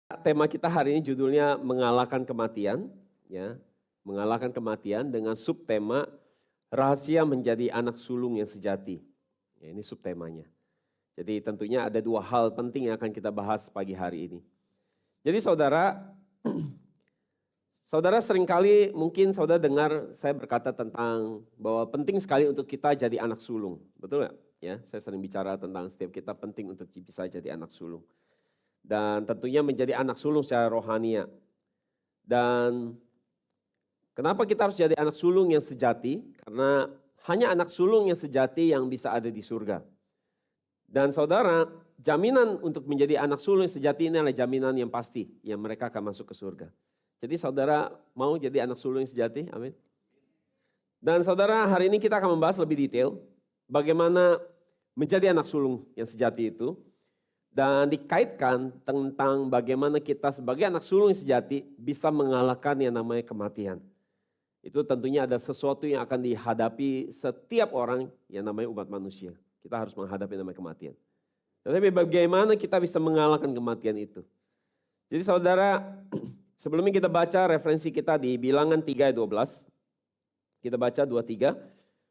Tema kita hari ini judulnya mengalahkan kematian, ya, mengalahkan kematian dengan subtema rahasia menjadi anak sulung yang sejati. Ya, ini subtemanya. Jadi tentunya ada dua hal penting yang akan kita bahas pagi hari ini. Jadi saudara, saudara seringkali mungkin saudara dengar saya berkata tentang bahwa penting sekali untuk kita jadi anak sulung, betul nggak? Ya, saya sering bicara tentang setiap kita penting untuk bisa jadi anak sulung. Dan tentunya menjadi anak sulung secara rohania. Dan kenapa kita harus jadi anak sulung yang sejati? Karena hanya anak sulung yang sejati yang bisa ada di surga. Dan saudara, jaminan untuk menjadi anak sulung yang sejati ini adalah jaminan yang pasti, yang mereka akan masuk ke surga. Jadi saudara mau jadi anak sulung yang sejati? Amin. Dan saudara, hari ini kita akan membahas lebih detail bagaimana menjadi anak sulung yang sejati itu. Dan dikaitkan tentang bagaimana kita sebagai anak sulung yang sejati bisa mengalahkan yang namanya kematian. Itu tentunya ada sesuatu yang akan dihadapi setiap orang yang namanya umat manusia. Kita harus menghadapi namanya kematian. Tetapi bagaimana kita bisa mengalahkan kematian itu? Jadi saudara, sebelumnya kita baca referensi kita di Bilangan 3 ayat 12. Kita baca 23.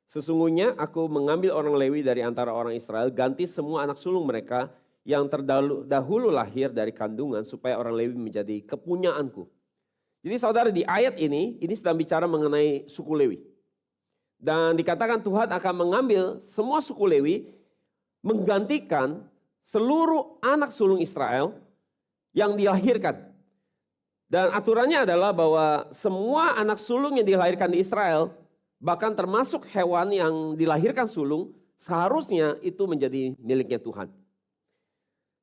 Sesungguhnya aku mengambil orang Lewi dari antara orang Israel, ganti semua anak sulung mereka yang terdahulu lahir dari kandungan supaya orang Lewi menjadi kepunyaanku. Jadi saudara, di ayat ini sedang bicara mengenai suku Lewi. Dan dikatakan Tuhan akan mengambil semua suku Lewi menggantikan seluruh anak sulung Israel yang dilahirkan. Dan aturannya adalah bahwa semua anak sulung yang dilahirkan di Israel, bahkan termasuk hewan yang dilahirkan sulung, seharusnya itu menjadi miliknya Tuhan.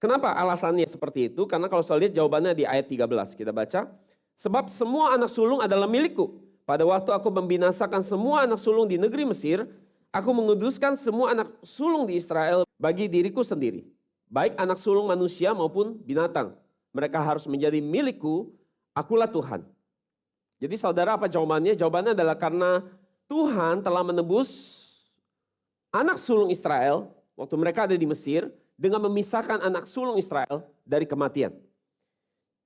Kenapa alasannya seperti itu? Karena kalau saya lihat jawabannya di ayat 13, kita baca. Sebab semua anak sulung adalah milikku. Pada waktu aku membinasakan semua anak sulung di negeri Mesir, aku menguduskan semua anak sulung di Israel bagi diriku sendiri. Baik anak sulung manusia maupun binatang. Mereka harus menjadi milikku, akulah Tuhan. Jadi saudara, apa jawabannya? Jawabannya adalah karena Tuhan telah menebus anak sulung Israel waktu mereka ada di Mesir, dengan memisahkan anak sulung Israel dari kematian.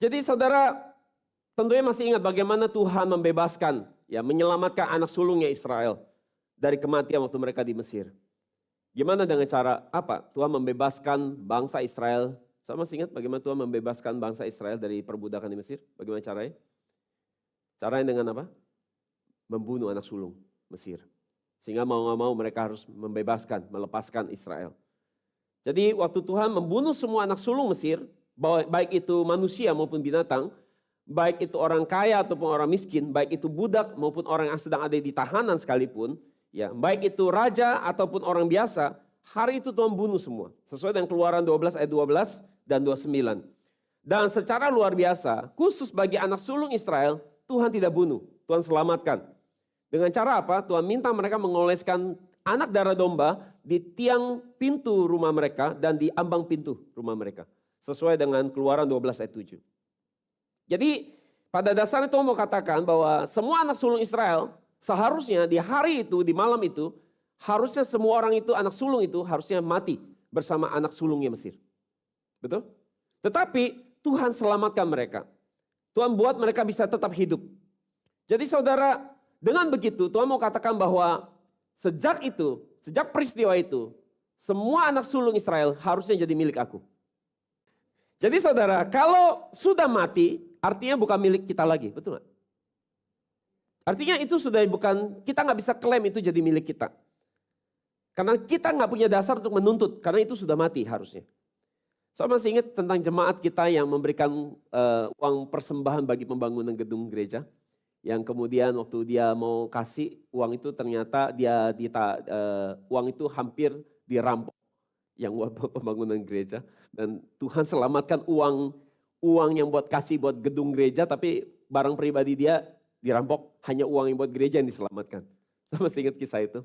Jadi saudara, tentunya masih ingat bagaimana Tuhan membebaskan, ya, menyelamatkan anak sulungnya Israel dari kematian waktu mereka di Mesir. Gimana dengan cara apa? Tuhan membebaskan bangsa Israel. Saya masih ingat bagaimana Tuhan membebaskan bangsa Israel dari perbudakan di Mesir? Bagaimana caranya? Caranya dengan apa? Membunuh anak sulung Mesir. Sehingga mau gak mau mereka harus membebaskan, melepaskan Israel. Jadi waktu Tuhan membunuh semua anak sulung Mesir, baik itu manusia maupun binatang, baik itu orang kaya ataupun orang miskin, baik itu budak maupun orang yang sedang ada di tahanan sekalipun, ya, baik itu raja ataupun orang biasa, hari itu Tuhan bunuh semua. Sesuai dengan Keluaran 12 ayat 12 dan 29. Dan secara luar biasa, khusus bagi anak sulung Israel, Tuhan tidak bunuh, Tuhan selamatkan. Dengan cara apa? Tuhan minta mereka mengoleskan anak darah domba di tiang pintu rumah mereka dan di ambang pintu rumah mereka. Sesuai dengan Keluaran 12 ayat 7. Jadi pada dasarnya Tuhan mau katakan bahwa semua anak sulung Israel seharusnya di hari itu, di malam itu, harusnya semua orang itu, anak sulung itu harusnya mati bersama anak sulungnya Mesir. Betul? Tetapi Tuhan selamatkan mereka. Tuhan buat mereka bisa tetap hidup. Jadi saudara, dengan begitu Tuhan mau katakan bahwa sejak peristiwa itu, semua anak sulung Israel harusnya jadi milik aku. Jadi saudara, kalau sudah mati, artinya bukan milik kita lagi, betul gak? Artinya itu sudah bukan, kita gak bisa klaim itu jadi milik kita. Karena kita gak punya dasar untuk menuntut, karena itu sudah mati harusnya. Saya masih ingat tentang jemaat kita yang memberikan uang persembahan bagi pembangunan gedung gereja. Yang kemudian waktu dia mau kasih uang itu ternyata uang itu hampir dirampok yang buat pembangunan gereja. Dan Tuhan selamatkan uang yang buat kasih buat gedung gereja, tapi barang pribadi dia dirampok, hanya uang yang buat gereja yang diselamatkan. Saya masih ingat kisah itu.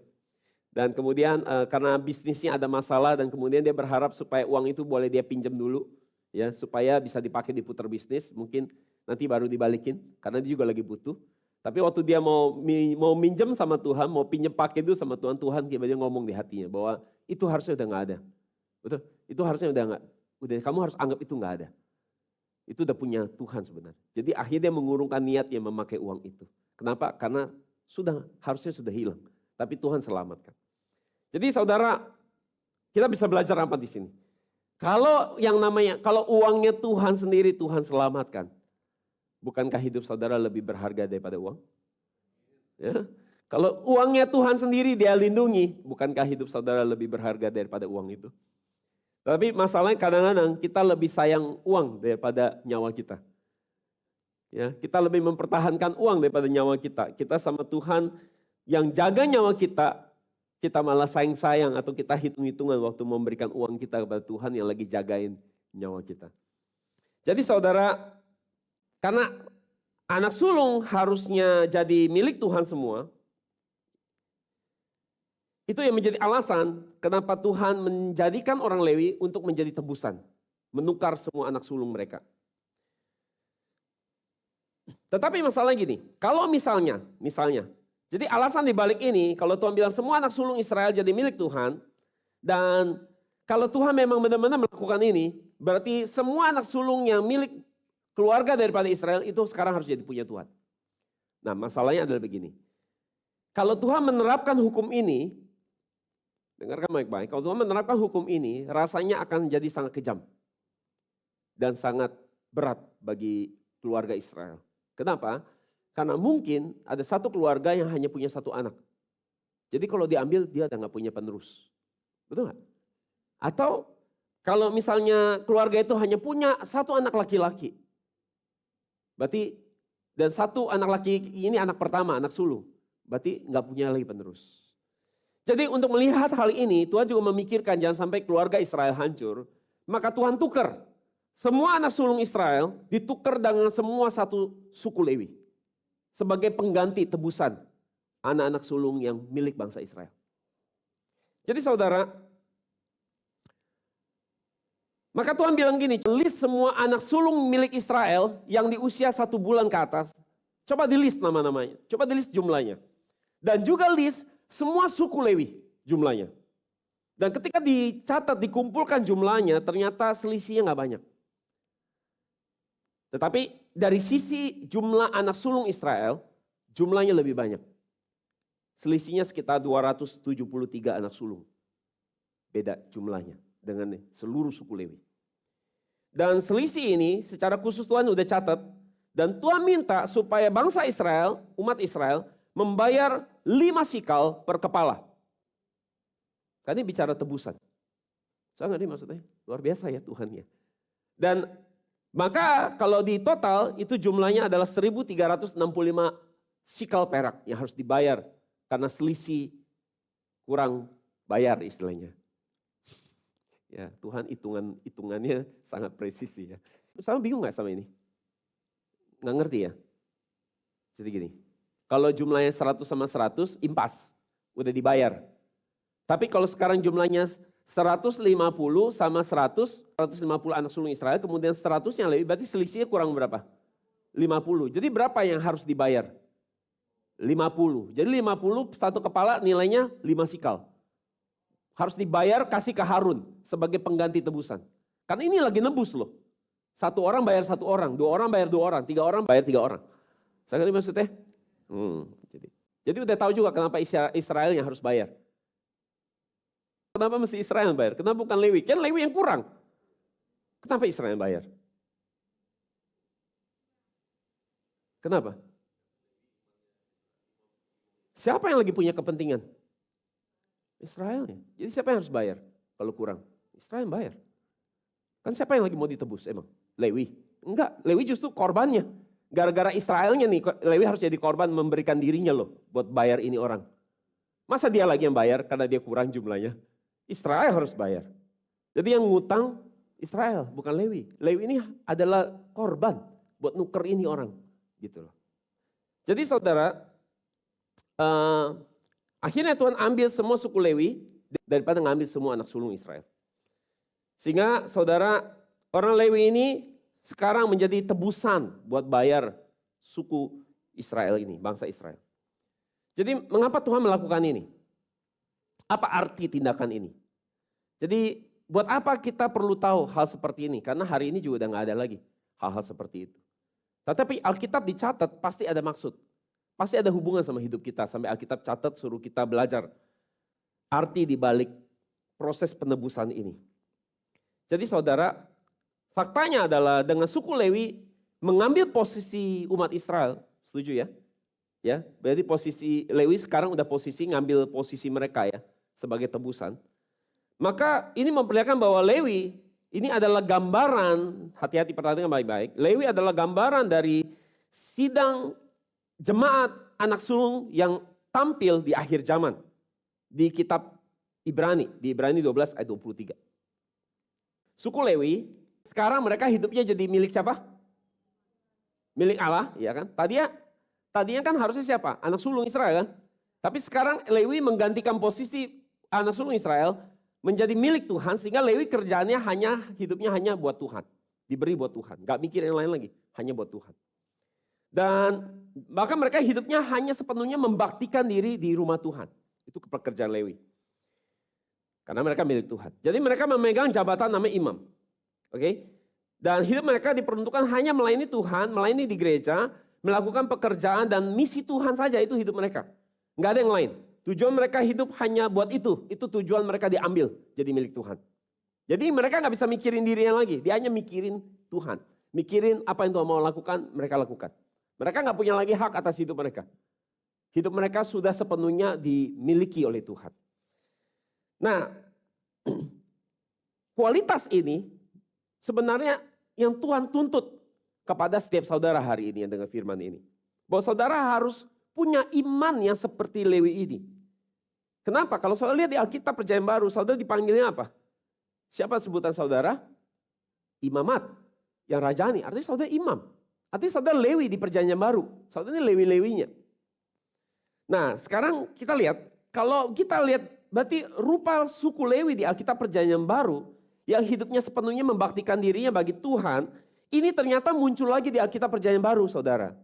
Dan kemudian karena bisnisnya ada masalah dan kemudian dia berharap supaya uang itu boleh dia pinjam dulu, ya, supaya bisa dipakai diputar bisnis, mungkin nanti baru dibalikin karena dia juga lagi butuh. Tapi waktu dia mau minjem sama Tuhan, mau pinjam pakai itu sama Tuhan, Tuhan tiba-tiba ngomong di hatinya bahwa itu harusnya udah gak ada. Betul? Itu harusnya udah kamu harus anggap itu gak ada. Itu udah punya Tuhan sebenarnya. Jadi akhirnya dia mengurungkan niatnya memakai uang itu. Kenapa? Karena harusnya sudah hilang. Tapi Tuhan selamatkan. Jadi saudara, kita bisa belajar apa di sini? Kalau uangnya Tuhan sendiri Tuhan selamatkan. Bukankah hidup saudara lebih berharga daripada uang? Ya. Kalau uangnya Tuhan sendiri dia lindungi, bukankah hidup saudara lebih berharga daripada uang itu? Tapi masalahnya kadang-kadang kita lebih sayang uang daripada nyawa kita. Ya, kita lebih mempertahankan uang daripada nyawa kita. Kita sama Tuhan yang jaga nyawa kita malah sayang-sayang atau kita hitung-hitungan waktu memberikan uang kita kepada Tuhan yang lagi jagain nyawa kita. Jadi saudara, karena anak sulung harusnya jadi milik Tuhan semua, itu yang menjadi alasan kenapa Tuhan menjadikan orang Lewi untuk menjadi tebusan. Menukar semua anak sulung mereka. Tetapi masalahnya gini, kalau misalnya, jadi alasan dibalik ini, kalau Tuhan bilang semua anak sulung Israel jadi milik Tuhan, dan kalau Tuhan memang benar-benar melakukan ini, berarti semua anak sulung yang milik keluarga daripada Israel itu sekarang harus jadi punya Tuhan. Nah masalahnya adalah begini, kalau Tuhan menerapkan hukum ini, dengarkan baik-baik, kalau Tuhan menerapkan hukum ini, rasanya akan jadi sangat kejam. Dan sangat berat bagi keluarga Israel. Kenapa? Karena mungkin ada satu keluarga yang hanya punya satu anak. Jadi kalau diambil dia udah gak punya penerus. Betul gak? Atau kalau misalnya keluarga itu hanya punya satu anak laki-laki. Berarti, dan satu anak laki ini anak pertama, anak sulung. Berarti gak punya lagi penerus. Jadi untuk melihat hal ini, Tuhan juga memikirkan jangan sampai keluarga Israel hancur. Maka Tuhan tukar. Semua anak sulung Israel ditukar dengan semua satu suku Lewi. Sebagai pengganti tebusan anak-anak sulung yang milik bangsa Israel. Jadi saudara, maka Tuhan bilang gini, list semua anak sulung milik Israel yang di usia 1 bulan ke atas. Coba di list nama-namanya, coba di list jumlahnya. Dan juga list semua suku Lewi jumlahnya. Dan ketika dicatat, dikumpulkan jumlahnya, ternyata selisihnya gak banyak. Tetapi dari sisi jumlah anak sulung Israel, jumlahnya lebih banyak. Selisihnya sekitar 273 anak sulung. Beda jumlahnya dengan seluruh suku Lewi. Dan selisih ini secara khusus Tuhan udah catat. Dan Tuhan minta supaya bangsa Israel, umat Israel, membayar 5 sikal per kepala. Kan ini bicara tebusan. Sangat nih maksudnya, luar biasa ya Tuhannya. Dan maka kalau di total itu jumlahnya adalah 1.365 sikal perak yang harus dibayar. Karena selisih kurang bayar istilahnya. Ya Tuhan hitungannya sangat presisi ya. Sama bingung gak sama ini? Nggak ngerti ya? Jadi gini. Kalau jumlahnya 100 sama 100, impas. Udah dibayar. Tapi kalau sekarang jumlahnya 150 sama 150 anak sulung Israel, kemudian 100 yang lebih, berarti selisihnya kurang berapa? 50. Jadi berapa yang harus dibayar? 50. Jadi 50 satu kepala nilainya 5 sikal. Harus dibayar kasih ke Harun sebagai pengganti tebusan. Karena ini lagi nebus loh. 1 orang bayar 1 orang, 2 orang bayar 2 orang, 3 orang bayar 3 orang. Saya ngerti maksudnya? Jadi udah tahu juga kenapa Israel yang harus bayar. Kenapa mesti Israel yang bayar? Kenapa bukan Lewi? Kan Lewi yang kurang. Kenapa Israel yang bayar? Kenapa? Siapa yang lagi punya kepentingan? Israelnya. Jadi siapa yang harus bayar kalau kurang? Israel yang bayar. Kan siapa yang lagi mau ditebus emang? Lewi? Enggak, Lewi justru korbannya. Gara-gara Israelnya nih, Lewi harus jadi korban memberikan dirinya loh buat bayar ini orang. Masa dia lagi yang bayar karena dia kurang jumlahnya? Israel harus bayar. Jadi yang ngutang Israel, bukan Lewi. Lewi ini adalah korban buat nuker ini orang. Gitu loh. Jadi saudara, akhirnya Tuhan ambil semua suku Lewi daripada ngambil semua anak sulung Israel. Sehingga saudara, orang Lewi ini sekarang menjadi tebusan buat bayar suku Israel ini, bangsa Israel. Jadi mengapa Tuhan melakukan ini? Apa arti tindakan ini? Jadi buat apa kita perlu tahu hal seperti ini? Karena hari ini juga udah gak ada lagi hal-hal seperti itu. Tetapi Alkitab dicatat pasti ada maksud. Pasti ada hubungan sama hidup kita. Sampai Alkitab catat suruh kita belajar arti di balik proses penebusan ini. Jadi saudara, faktanya adalah dengan suku Lewi mengambil posisi umat Israel. Setuju ya? Ya, berarti posisi Lewi sekarang udah posisi ngambil posisi mereka ya sebagai tebusan. Maka ini memperlihatkan bahwa Lewi ini adalah gambaran, hati-hati perhatikan baik-baik. Lewi adalah gambaran dari sidang jemaat anak sulung yang tampil di akhir zaman. Di kitab Ibrani, di Ibrani 12 ayat 23. Suku Lewi, sekarang mereka hidupnya jadi milik siapa? Milik Allah, ya kan? Tadinya kan harusnya siapa? Anak sulung Israel kan? Tapi sekarang Lewi menggantikan posisi anak sulung Israel menjadi milik Tuhan, sehingga Lewi kerjaannya hidupnya hanya buat Tuhan. Diberi buat Tuhan, gak mikir yang lain lagi, hanya buat Tuhan. Dan bahkan mereka hidupnya hanya sepenuhnya membaktikan diri di rumah Tuhan. Itu pekerjaan Lewi. Karena mereka milik Tuhan. Jadi mereka memegang jabatan namanya imam. Oke? Dan hidup mereka diperuntukkan hanya melayani Tuhan, melayani di gereja, melakukan pekerjaan dan misi Tuhan saja, itu hidup mereka. Nggak ada yang lain. Tujuan mereka hidup hanya buat itu tujuan mereka diambil jadi milik Tuhan. Jadi mereka nggak bisa mikirin dirinya lagi, dia hanya mikirin Tuhan. Mikirin apa yang Tuhan mau lakukan, mereka lakukan. Mereka nggak punya lagi hak atas hidup mereka. Hidup mereka sudah sepenuhnya dimiliki oleh Tuhan. Nah, kualitas ini sebenarnya yang Tuhan tuntut kepada setiap saudara hari ini yang dengar firman ini. Bahwa saudara harus punya iman yang seperti Lewi ini. Kenapa? Kalau saudara lihat di Alkitab Perjanjian Baru, saudara dipanggilnya apa? Siapa sebutan saudara? Imamat, yang rajani, artinya saudara imam. Artinya saudara Lewi di Perjanjian Baru, saudara ini Lewi-Lewinya. Nah sekarang kita lihat, kalau kita lihat berarti rupa suku Lewi di Alkitab Perjanjian Baru, yang hidupnya sepenuhnya membaktikan dirinya bagi Tuhan, ini ternyata muncul lagi di Alkitab Perjanjian Baru saudara.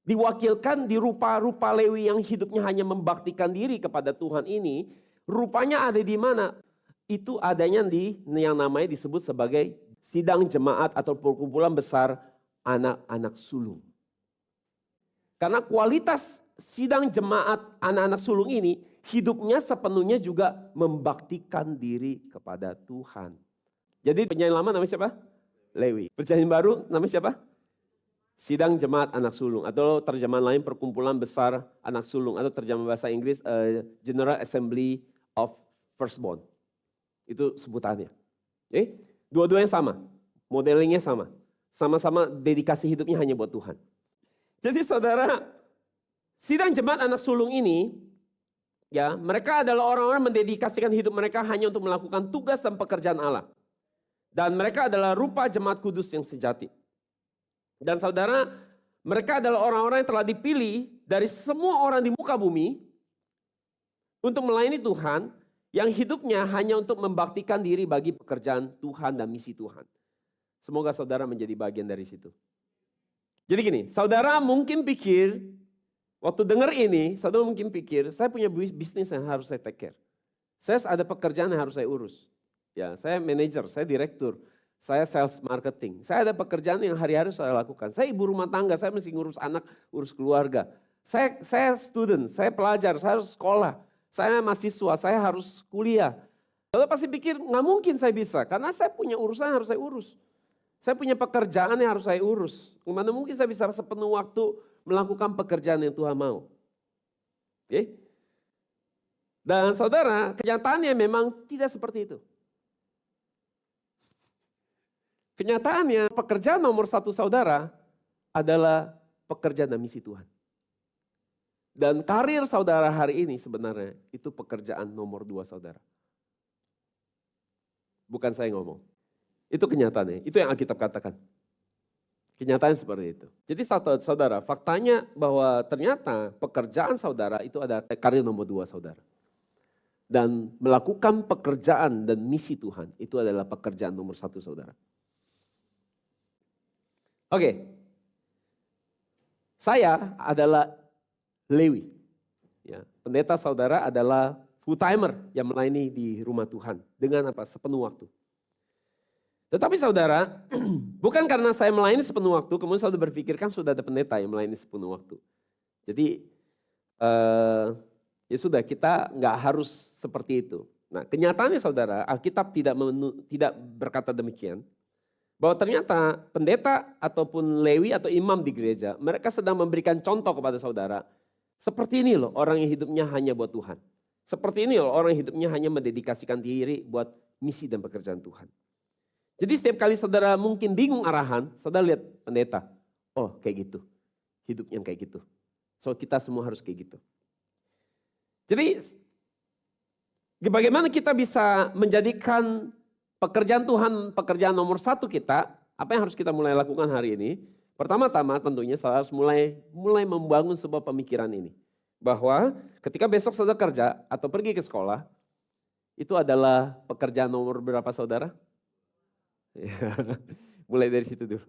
Diwakilkan di rupa-rupa Lewi yang hidupnya hanya membaktikan diri kepada Tuhan ini, rupanya ada di mana? Itu adanya di yang namanya disebut sebagai sidang jemaat atau perkumpulan besar anak-anak sulung. Karena kualitas sidang jemaat anak-anak sulung ini, hidupnya sepenuhnya juga membaktikan diri kepada Tuhan. Jadi penyanyi lama namanya siapa? Lewi. Perjanjian baru namanya siapa? Sidang jemaat anak sulung, atau terjemahan lain perkumpulan besar anak sulung, atau terjemahan bahasa Inggris General Assembly of Firstborn. Itu sebutannya. Dua-duanya sama, modelingnya sama. Sama-sama dedikasi hidupnya hanya buat Tuhan. Jadi saudara, sidang jemaat anak sulung ini, ya mereka adalah orang-orang mendedikasikan hidup mereka hanya untuk melakukan tugas dan pekerjaan Allah. Dan mereka adalah rupa jemaat kudus yang sejati. Dan saudara, mereka adalah orang-orang yang telah dipilih dari semua orang di muka bumi untuk melayani Tuhan, yang hidupnya hanya untuk membaktikan diri bagi pekerjaan Tuhan dan misi Tuhan. Semoga saudara menjadi bagian dari situ. Jadi gini, saudara mungkin pikir, waktu dengar ini, saudara mungkin pikir, saya punya bisnis yang harus saya take care. Saya ada pekerjaan yang harus saya urus. Ya, saya manajer, saya direktur. Saya sales marketing, saya ada pekerjaan yang hari-hari saya lakukan. Saya ibu rumah tangga, saya mesti ngurus anak, urus keluarga. Saya student, saya pelajar, saya harus sekolah. Saya mahasiswa, saya harus kuliah. Saudara pasti pikir nggak mungkin saya bisa, karena saya punya urusan yang harus saya urus. Saya punya pekerjaan yang harus saya urus. Gimana mungkin saya bisa sepenuh waktu melakukan pekerjaan yang Tuhan mau. Oke? Dan saudara, kenyataannya memang tidak seperti itu. Kenyataannya pekerjaan nomor satu saudara adalah pekerjaan dan misi Tuhan. Dan karir saudara hari ini sebenarnya itu pekerjaan nomor 2 saudara. Bukan saya ngomong. Itu kenyataannya, itu yang Alkitab katakan. Kenyataan seperti itu. Jadi saudara, faktanya bahwa ternyata pekerjaan saudara itu ada karir nomor 2 saudara. Dan melakukan pekerjaan dan misi Tuhan itu adalah pekerjaan nomor 1 saudara. Oke, saya adalah Lewi. Ya, pendeta saudara adalah full timer yang melayani di rumah Tuhan dengan apa? Sepenuh waktu. Tetapi saudara, bukan karena saya melayani sepenuh waktu, kemudian saudara berpikirkan sudah ada pendeta yang melayani sepenuh waktu. Jadi ya sudah, kita nggak harus seperti itu. Nah, kenyataannya saudara, Alkitab tidak berkata demikian. Bahwa ternyata pendeta ataupun lewi atau imam di gereja, mereka sedang memberikan contoh kepada saudara. Seperti ini loh orang yang hidupnya hanya buat Tuhan. Seperti ini loh orang yang hidupnya hanya mendedikasikan diri buat misi dan pekerjaan Tuhan. Jadi setiap kali saudara mungkin bingung arahan, saudara lihat pendeta. Oh kayak gitu, hidupnya kayak gitu. So kita semua harus kayak gitu. Jadi bagaimana kita bisa menjadikan pekerjaan Tuhan pekerjaan nomor satu kita, apa yang harus kita mulai lakukan hari ini? Pertama-tama tentunya saudara harus mulai membangun sebuah pemikiran ini. Bahwa ketika besok saudara kerja atau pergi ke sekolah, itu adalah pekerjaan nomor berapa saudara? Mulai dari situ dulu.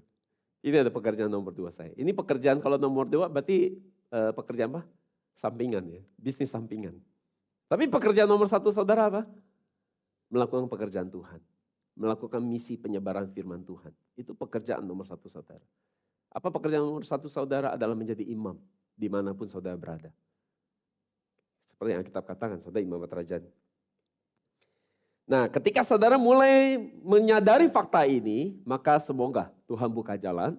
Ini ada pekerjaan nomor 2 saya. Ini pekerjaan kalau nomor 2 berarti pekerjaan apa? Sampingan ya, bisnis sampingan. Tapi pekerjaan nomor 1 saudara apa? Melakukan pekerjaan Tuhan. Melakukan misi penyebaran firman Tuhan. Itu pekerjaan nomor 1 saudara. Apa pekerjaan nomor 1 saudara adalah menjadi imam dimanapun saudara berada. Seperti yang Alkitab katakan, saudara imamat rajani. Nah, ketika saudara mulai menyadari fakta ini, maka semoga Tuhan buka jalan,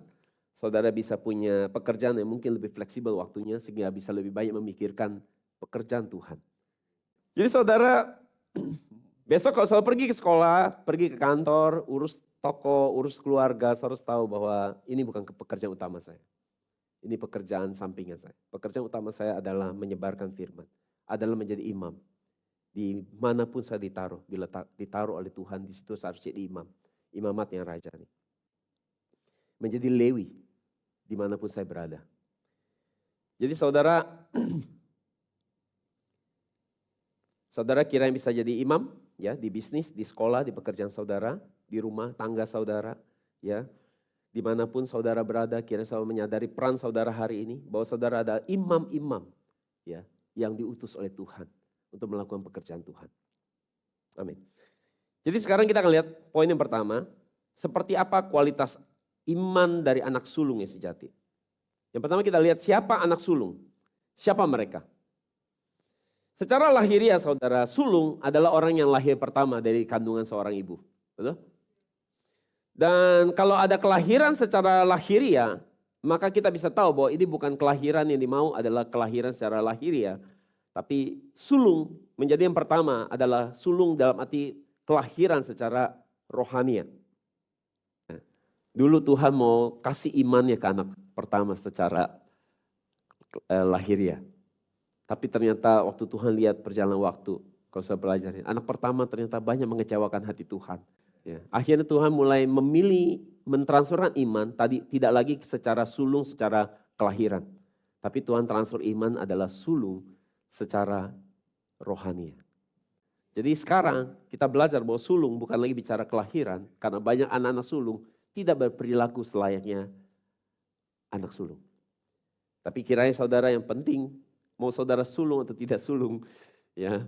saudara bisa punya pekerjaan yang mungkin lebih fleksibel waktunya, sehingga bisa lebih banyak memikirkan pekerjaan Tuhan. Jadi saudara, besok kalau saudara pergi ke sekolah, pergi ke kantor, urus toko, urus keluarga, saudara harus tahu bahwa ini bukan pekerjaan utama saya. Ini pekerjaan sampingan saya. Pekerjaan utama saya adalah menyebarkan firman, adalah menjadi imam. Dimanapun saya ditaruh oleh Tuhan, di situ saya harus jadi imam. Imamat yang rajani. Menjadi lewi, dimanapun saya berada. Jadi saudara, saudara kira yang bisa jadi imam, ya di bisnis, di sekolah, di pekerjaan saudara, di rumah tangga saudara, ya dimanapun saudara berada, kira saudara menyadari peran saudara hari ini, bahwa saudara adalah imam-imam, ya yang diutus oleh Tuhan untuk melakukan pekerjaan Tuhan. Amin. Jadi sekarang kita akan lihat poin yang pertama, seperti apa kualitas iman dari anak sulung yang sejati. Yang pertama kita lihat siapa anak sulung, siapa mereka. Secara lahiriah saudara, sulung adalah orang yang lahir pertama dari kandungan seorang ibu. Betul? Dan kalau ada kelahiran secara lahiriah, maka kita bisa tahu bahwa ini bukan kelahiran yang dimau adalah kelahiran secara lahiriah. Tapi sulung menjadi yang pertama adalah sulung dalam arti kelahiran secara rohania. Dulu Tuhan mau kasih imannya ke anak pertama secara lahiriah. Tapi ternyata waktu Tuhan lihat perjalanan waktu, kalau saya belajar, anak pertama ternyata banyak mengecewakan hati Tuhan. Ya. Akhirnya Tuhan mulai memilih mentransferkan iman, tadi tidak lagi secara sulung, secara kelahiran. Tapi Tuhan transfer iman adalah sulung secara rohani. Jadi sekarang kita belajar bahwa sulung bukan lagi bicara kelahiran, karena banyak anak-anak sulung tidak berperilaku selayaknya anak sulung. Tapi kiranya saudara yang penting, mau saudara sulung atau tidak sulung, ya,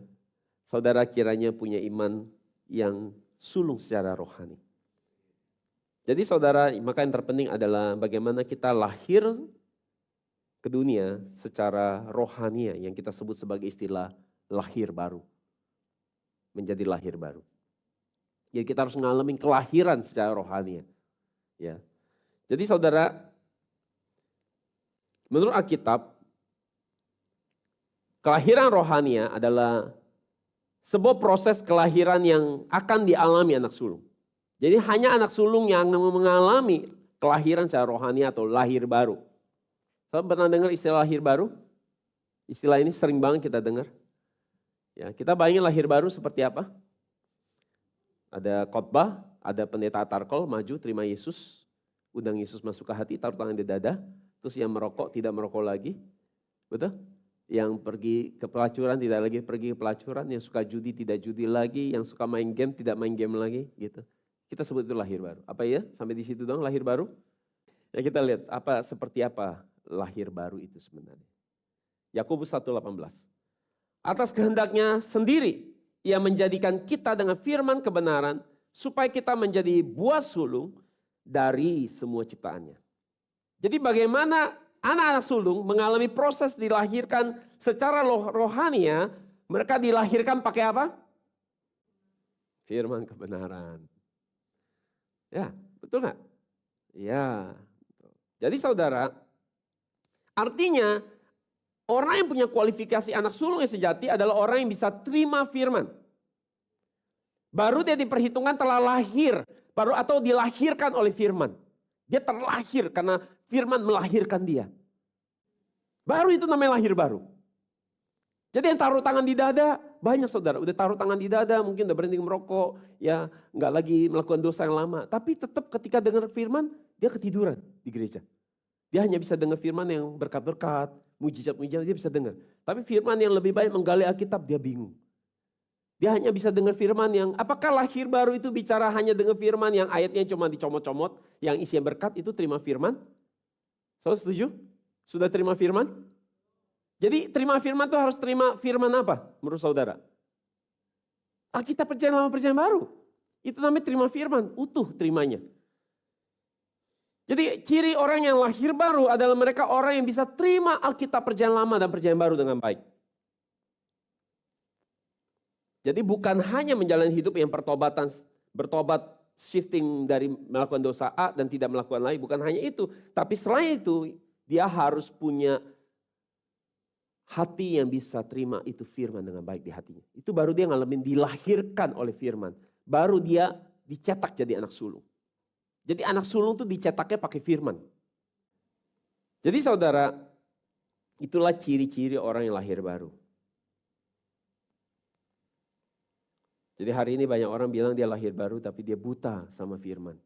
saudara kiranya punya iman yang sulung secara rohani. Jadi saudara, maka yang terpenting adalah bagaimana kita lahir ke dunia secara rohania yang kita sebut sebagai istilah lahir baru. Menjadi lahir baru. Jadi kita harus mengalami kelahiran secara rohania. Ya. Jadi saudara, menurut Alkitab, kelahiran rohania adalah sebuah proses kelahiran yang akan dialami anak sulung. Jadi hanya anak sulung yang mengalami kelahiran secara rohani atau lahir baru. Saudara pernah dengar istilah lahir baru? Istilah ini sering banget kita dengar. Ya, kita bayangin lahir baru seperti apa? Ada khotbah, ada pendeta Tarkol maju terima Yesus, undang Yesus masuk ke hati, taruh tangan di dada, terus yang merokok tidak merokok lagi. Betul? Yang pergi ke pelacuran tidak lagi pergi ke pelacuran, yang suka judi tidak judi lagi, yang suka main game tidak main game lagi, gitu. Kita sebut itu lahir baru. Apa ya? Sampai di situ dong lahir baru? Ya kita lihat seperti apa lahir baru itu sebenarnya. Yakobus 1:18. Atas kehendaknya sendiri ia menjadikan kita dengan firman kebenaran supaya kita menjadi buah sulung dari semua ciptaannya. Jadi bagaimana anak-anak sulung mengalami proses dilahirkan secara rohania, mereka dilahirkan pakai apa? Firman kebenaran. Ya, betul nggak? Ya. Jadi saudara, artinya orang yang punya kualifikasi anak sulung yang sejati adalah orang yang bisa terima firman. Baru dia diperhitungkan telah lahir, baru atau dilahirkan oleh firman. Dia terlahir karena firman melahirkan dia. Baru itu namanya lahir baru. Jadi yang taruh tangan di dada, banyak saudara. Udah taruh tangan di dada, mungkin udah berhenti merokok, ya nggak lagi melakukan dosa yang lama. Tapi tetap ketika dengar firman, dia ketiduran di gereja. Dia hanya bisa dengar firman yang berkat-berkat, mujizat-mujizat dia bisa dengar. Tapi firman yang lebih baik menggali Alkitab, dia bingung. Dia hanya bisa dengar firman yang, apakah lahir baru itu bicara hanya dengar firman yang ayatnya cuma dicomot-comot, yang isinya berkat itu terima firman? Saudara setuju? Sudah terima firman? Jadi terima firman itu harus terima firman apa menurut saudara? Alkitab perjanjian lama perjanjian baru. Itu namanya terima firman, utuh terimanya. Jadi ciri orang yang lahir baru adalah mereka orang yang bisa terima Alkitab perjanjian lama dan perjanjian baru dengan baik. Jadi bukan hanya menjalani hidup yang bertobat shifting dari melakukan dosa A dan tidak melakukan lain, bukan hanya itu. Tapi selain itu dia harus punya hati yang bisa terima itu firman dengan baik di hatinya. Itu baru dia ngalamin dilahirkan oleh firman. Baru dia dicetak jadi anak sulung. Jadi anak sulung itu dicetaknya pakai firman. Jadi saudara, itulah ciri-ciri orang yang lahir baru. Jadi hari ini banyak orang bilang dia lahir baru tapi dia buta sama firman.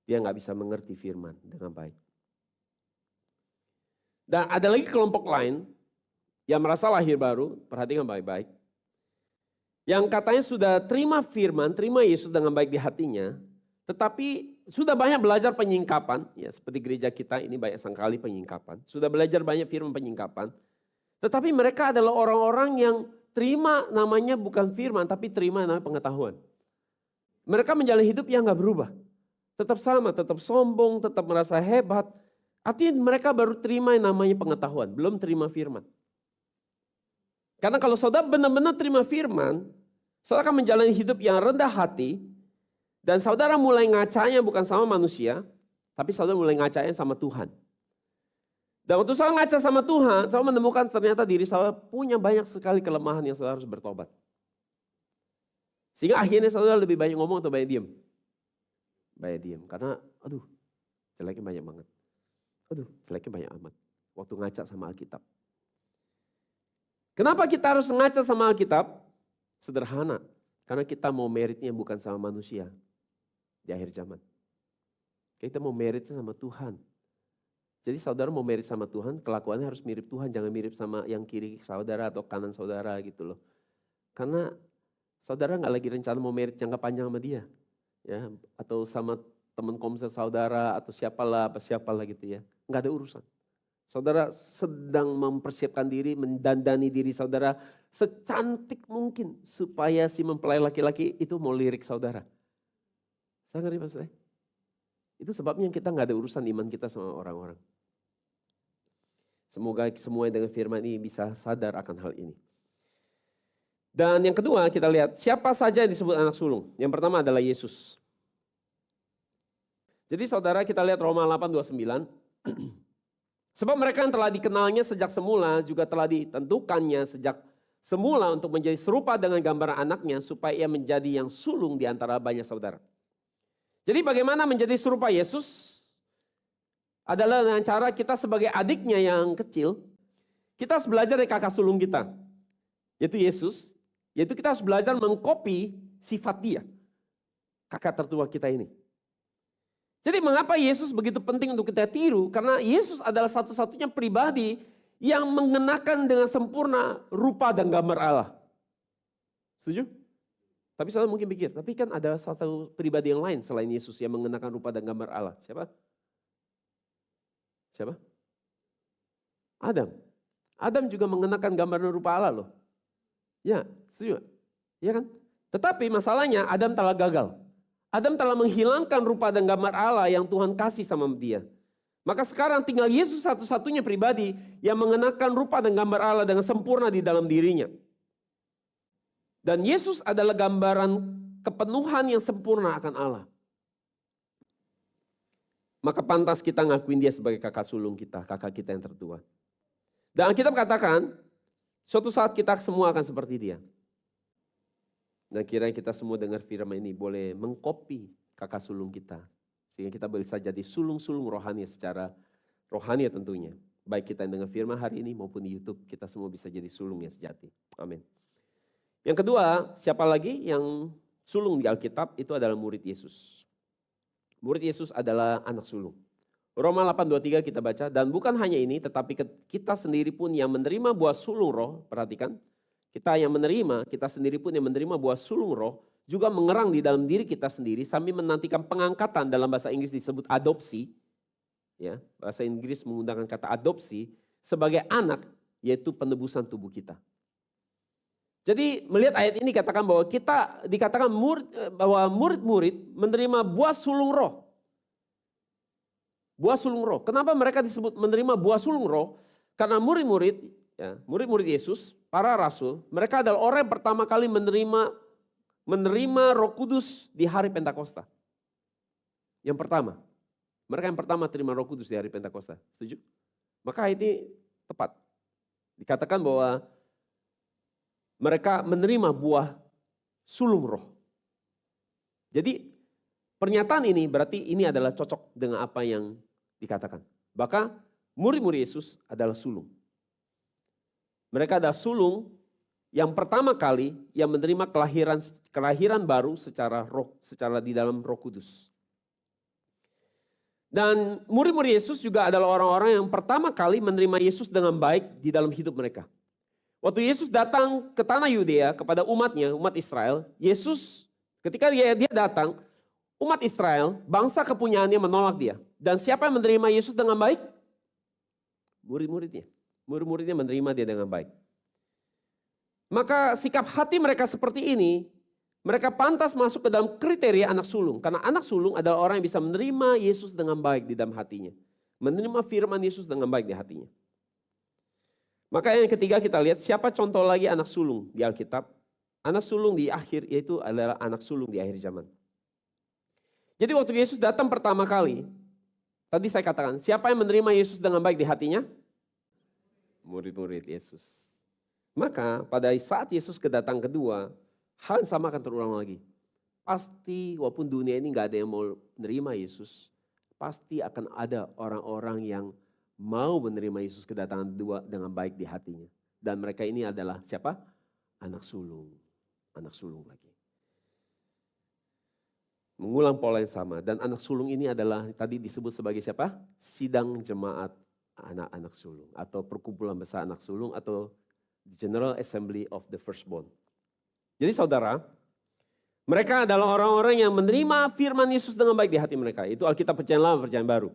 Dia nggak bisa mengerti firman dengan baik. Dan ada lagi kelompok lain yang merasa lahir baru, perhatikan baik-baik. Yang katanya sudah terima firman, terima Yesus dengan baik di hatinya, tetapi sudah banyak belajar penyingkapan, ya seperti gereja kita ini banyak sekali penyingkapan. Sudah belajar banyak firman penyingkapan, tetapi mereka adalah orang-orang yang terima namanya bukan firman, tapi terima namanya pengetahuan. Mereka menjalani hidup yang gak berubah. Tetap sama, tetap sombong, tetap merasa hebat. Artinya mereka baru terima yang namanya pengetahuan, belum terima firman. Karena kalau saudara benar-benar terima firman, saudara akan menjalani hidup yang rendah hati, dan saudara mulai ngacanya bukan sama manusia, tapi saudara mulai ngacanya sama Tuhan. Dan waktu saudara ngaca sama Tuhan, saudara menemukan ternyata diri saudara punya banyak sekali kelemahan yang saudara harus bertobat. Sehingga akhirnya saudara lebih banyak ngomong atau banyak diam? Banyak diam, karena aduh jeleknya banyak banget. Aduh jeleknya banyak amat, waktu ngaca sama Alkitab. Kenapa kita harus ngaca sama Alkitab? Sederhana, karena kita mau meritnya bukan sama manusia di akhir zaman. Kita mau meritnya sama Tuhan. Jadi saudara mau merit sama Tuhan, kelakuannya harus mirip Tuhan, jangan mirip sama yang kiri saudara atau kanan saudara gitu loh. Karena saudara nggak lagi rencana mau merit jangka panjang sama dia, ya, atau sama teman komsel saudara atau siapalah gitu ya, nggak ada urusan. Saudara sedang mempersiapkan diri, mendandani diri saudara secantik mungkin supaya si mempelai laki-laki itu mau lirik saudara. Saya ngerti maksudnya? Itu sebabnya kita nggak ada urusan iman kita sama orang-orang. Semoga semua yang dengan firman ini bisa sadar akan hal ini. Dan yang kedua kita lihat siapa saja yang disebut anak sulung. Yang pertama adalah Yesus. Jadi saudara kita lihat Roma 8:29. Sebab mereka yang telah dikenalnya sejak semula juga telah ditentukannya sejak semula untuk menjadi serupa dengan gambaran anaknya supaya ia menjadi yang sulung di antara banyak saudara. Jadi bagaimana menjadi serupa Yesus? Adalah dengan cara kita sebagai adiknya yang kecil, kita harus belajar dari kakak sulung kita, yaitu Yesus, yaitu kita harus belajar mengkopi sifat dia, kakak tertua kita ini. Jadi mengapa Yesus begitu penting untuk kita tiru? Karena Yesus adalah satu-satunya pribadi yang mengenakan dengan sempurna rupa dan gambar Allah. Setuju? Tapi saudara mungkin pikir, tapi kan ada satu pribadi yang lain selain Yesus yang mengenakan rupa dan gambar Allah. Siapa? Siapa? Adam. Adam juga mengenakan gambar dan rupa Allah loh. Ya, setuju? Ya kan? Tetapi masalahnya Adam telah gagal. Adam telah menghilangkan rupa dan gambar Allah yang Tuhan kasih sama dia. Maka sekarang tinggal Yesus satu-satunya pribadi yang mengenakan rupa dan gambar Allah dengan sempurna di dalam dirinya. Dan Yesus adalah gambaran kepenuhan yang sempurna akan Allah. Maka pantas kita ngakuin dia sebagai kakak sulung kita, kakak kita yang tertua. Dan Alkitab katakan, suatu saat kita semua akan seperti dia. Dan kiranya kita semua dengar firman ini boleh mengkopi kakak sulung kita. Sehingga kita bisa jadi sulung-sulung rohani secara rohani tentunya. Baik kita yang dengar firman hari ini maupun di YouTube, kita semua bisa jadi sulung yang sejati. Amin. Yang kedua, siapa lagi yang sulung di Alkitab itu adalah murid Yesus. Murid Yesus adalah anak sulung. Roma 8:23 kita baca, dan bukan hanya ini tetapi kita sendiri pun yang menerima buah sulung roh, perhatikan. Kita yang menerima, kita sendiri pun yang menerima buah sulung roh, juga mengerang di dalam diri kita sendiri sambil menantikan pengangkatan, dalam bahasa Inggris disebut adopsi. Ya, bahasa Inggris menggunakan kata adopsi sebagai anak, yaitu penebusan tubuh kita. Jadi melihat ayat ini katakan bahwa kita dikatakan bahwa murid-murid menerima buah sulung roh. Buah sulung roh. Kenapa mereka disebut menerima buah sulung roh? Karena murid-murid, ya, murid-murid Yesus, para rasul, mereka adalah orang yang pertama kali menerima Roh Kudus di hari Pentakosta. Yang pertama. Mereka yang pertama terima Roh Kudus di hari Pentakosta. Setuju? Maka ini tepat. Dikatakan bahwa mereka menerima buah sulung roh. Jadi pernyataan ini berarti ini adalah cocok dengan apa yang dikatakan. Bahkan murid-murid Yesus adalah sulung. Mereka adalah sulung yang pertama kali yang menerima kelahiran baru secara di dalam Roh Kudus. Dan murid-murid Yesus juga adalah orang-orang yang pertama kali menerima Yesus dengan baik di dalam hidup mereka. Waktu Yesus datang ke tanah Yudea kepada umatnya, umat Israel, Yesus ketika dia datang, umat Israel, bangsa kepunyaannya menolak dia. Dan siapa yang menerima Yesus dengan baik? Murid-muridnya. Murid-muridnya menerima dia dengan baik. Maka sikap hati mereka seperti ini, mereka pantas masuk ke dalam kriteria anak sulung. Karena anak sulung adalah orang yang bisa menerima Yesus dengan baik di dalam hatinya. Menerima firman Yesus dengan baik di hatinya. Maka yang ketiga kita lihat siapa contoh lagi anak sulung di Alkitab. Anak sulung di akhir yaitu adalah anak sulung di akhir zaman. Jadi waktu Yesus datang pertama kali, tadi saya katakan siapa yang menerima Yesus dengan baik di hatinya? Murid-murid Yesus. Maka pada saat Yesus kedatang kedua, hal yang sama akan terulang lagi. Pasti walaupun dunia ini gak ada yang mau menerima Yesus, pasti akan ada orang-orang yang mau menerima Yesus kedatangan kedua dengan baik di hatinya. Dan mereka ini adalah siapa? Anak sulung. Anak sulung lagi. Mengulang pola yang sama. Dan anak sulung ini adalah tadi disebut sebagai siapa? Sidang jemaat anak-anak sulung. Atau perkumpulan besar anak sulung atau General Assembly of the Firstborn. Jadi saudara, mereka adalah orang-orang yang menerima firman Yesus dengan baik di hati mereka. Itu Alkitab Perjanjian Lama, Perjanjian Baru.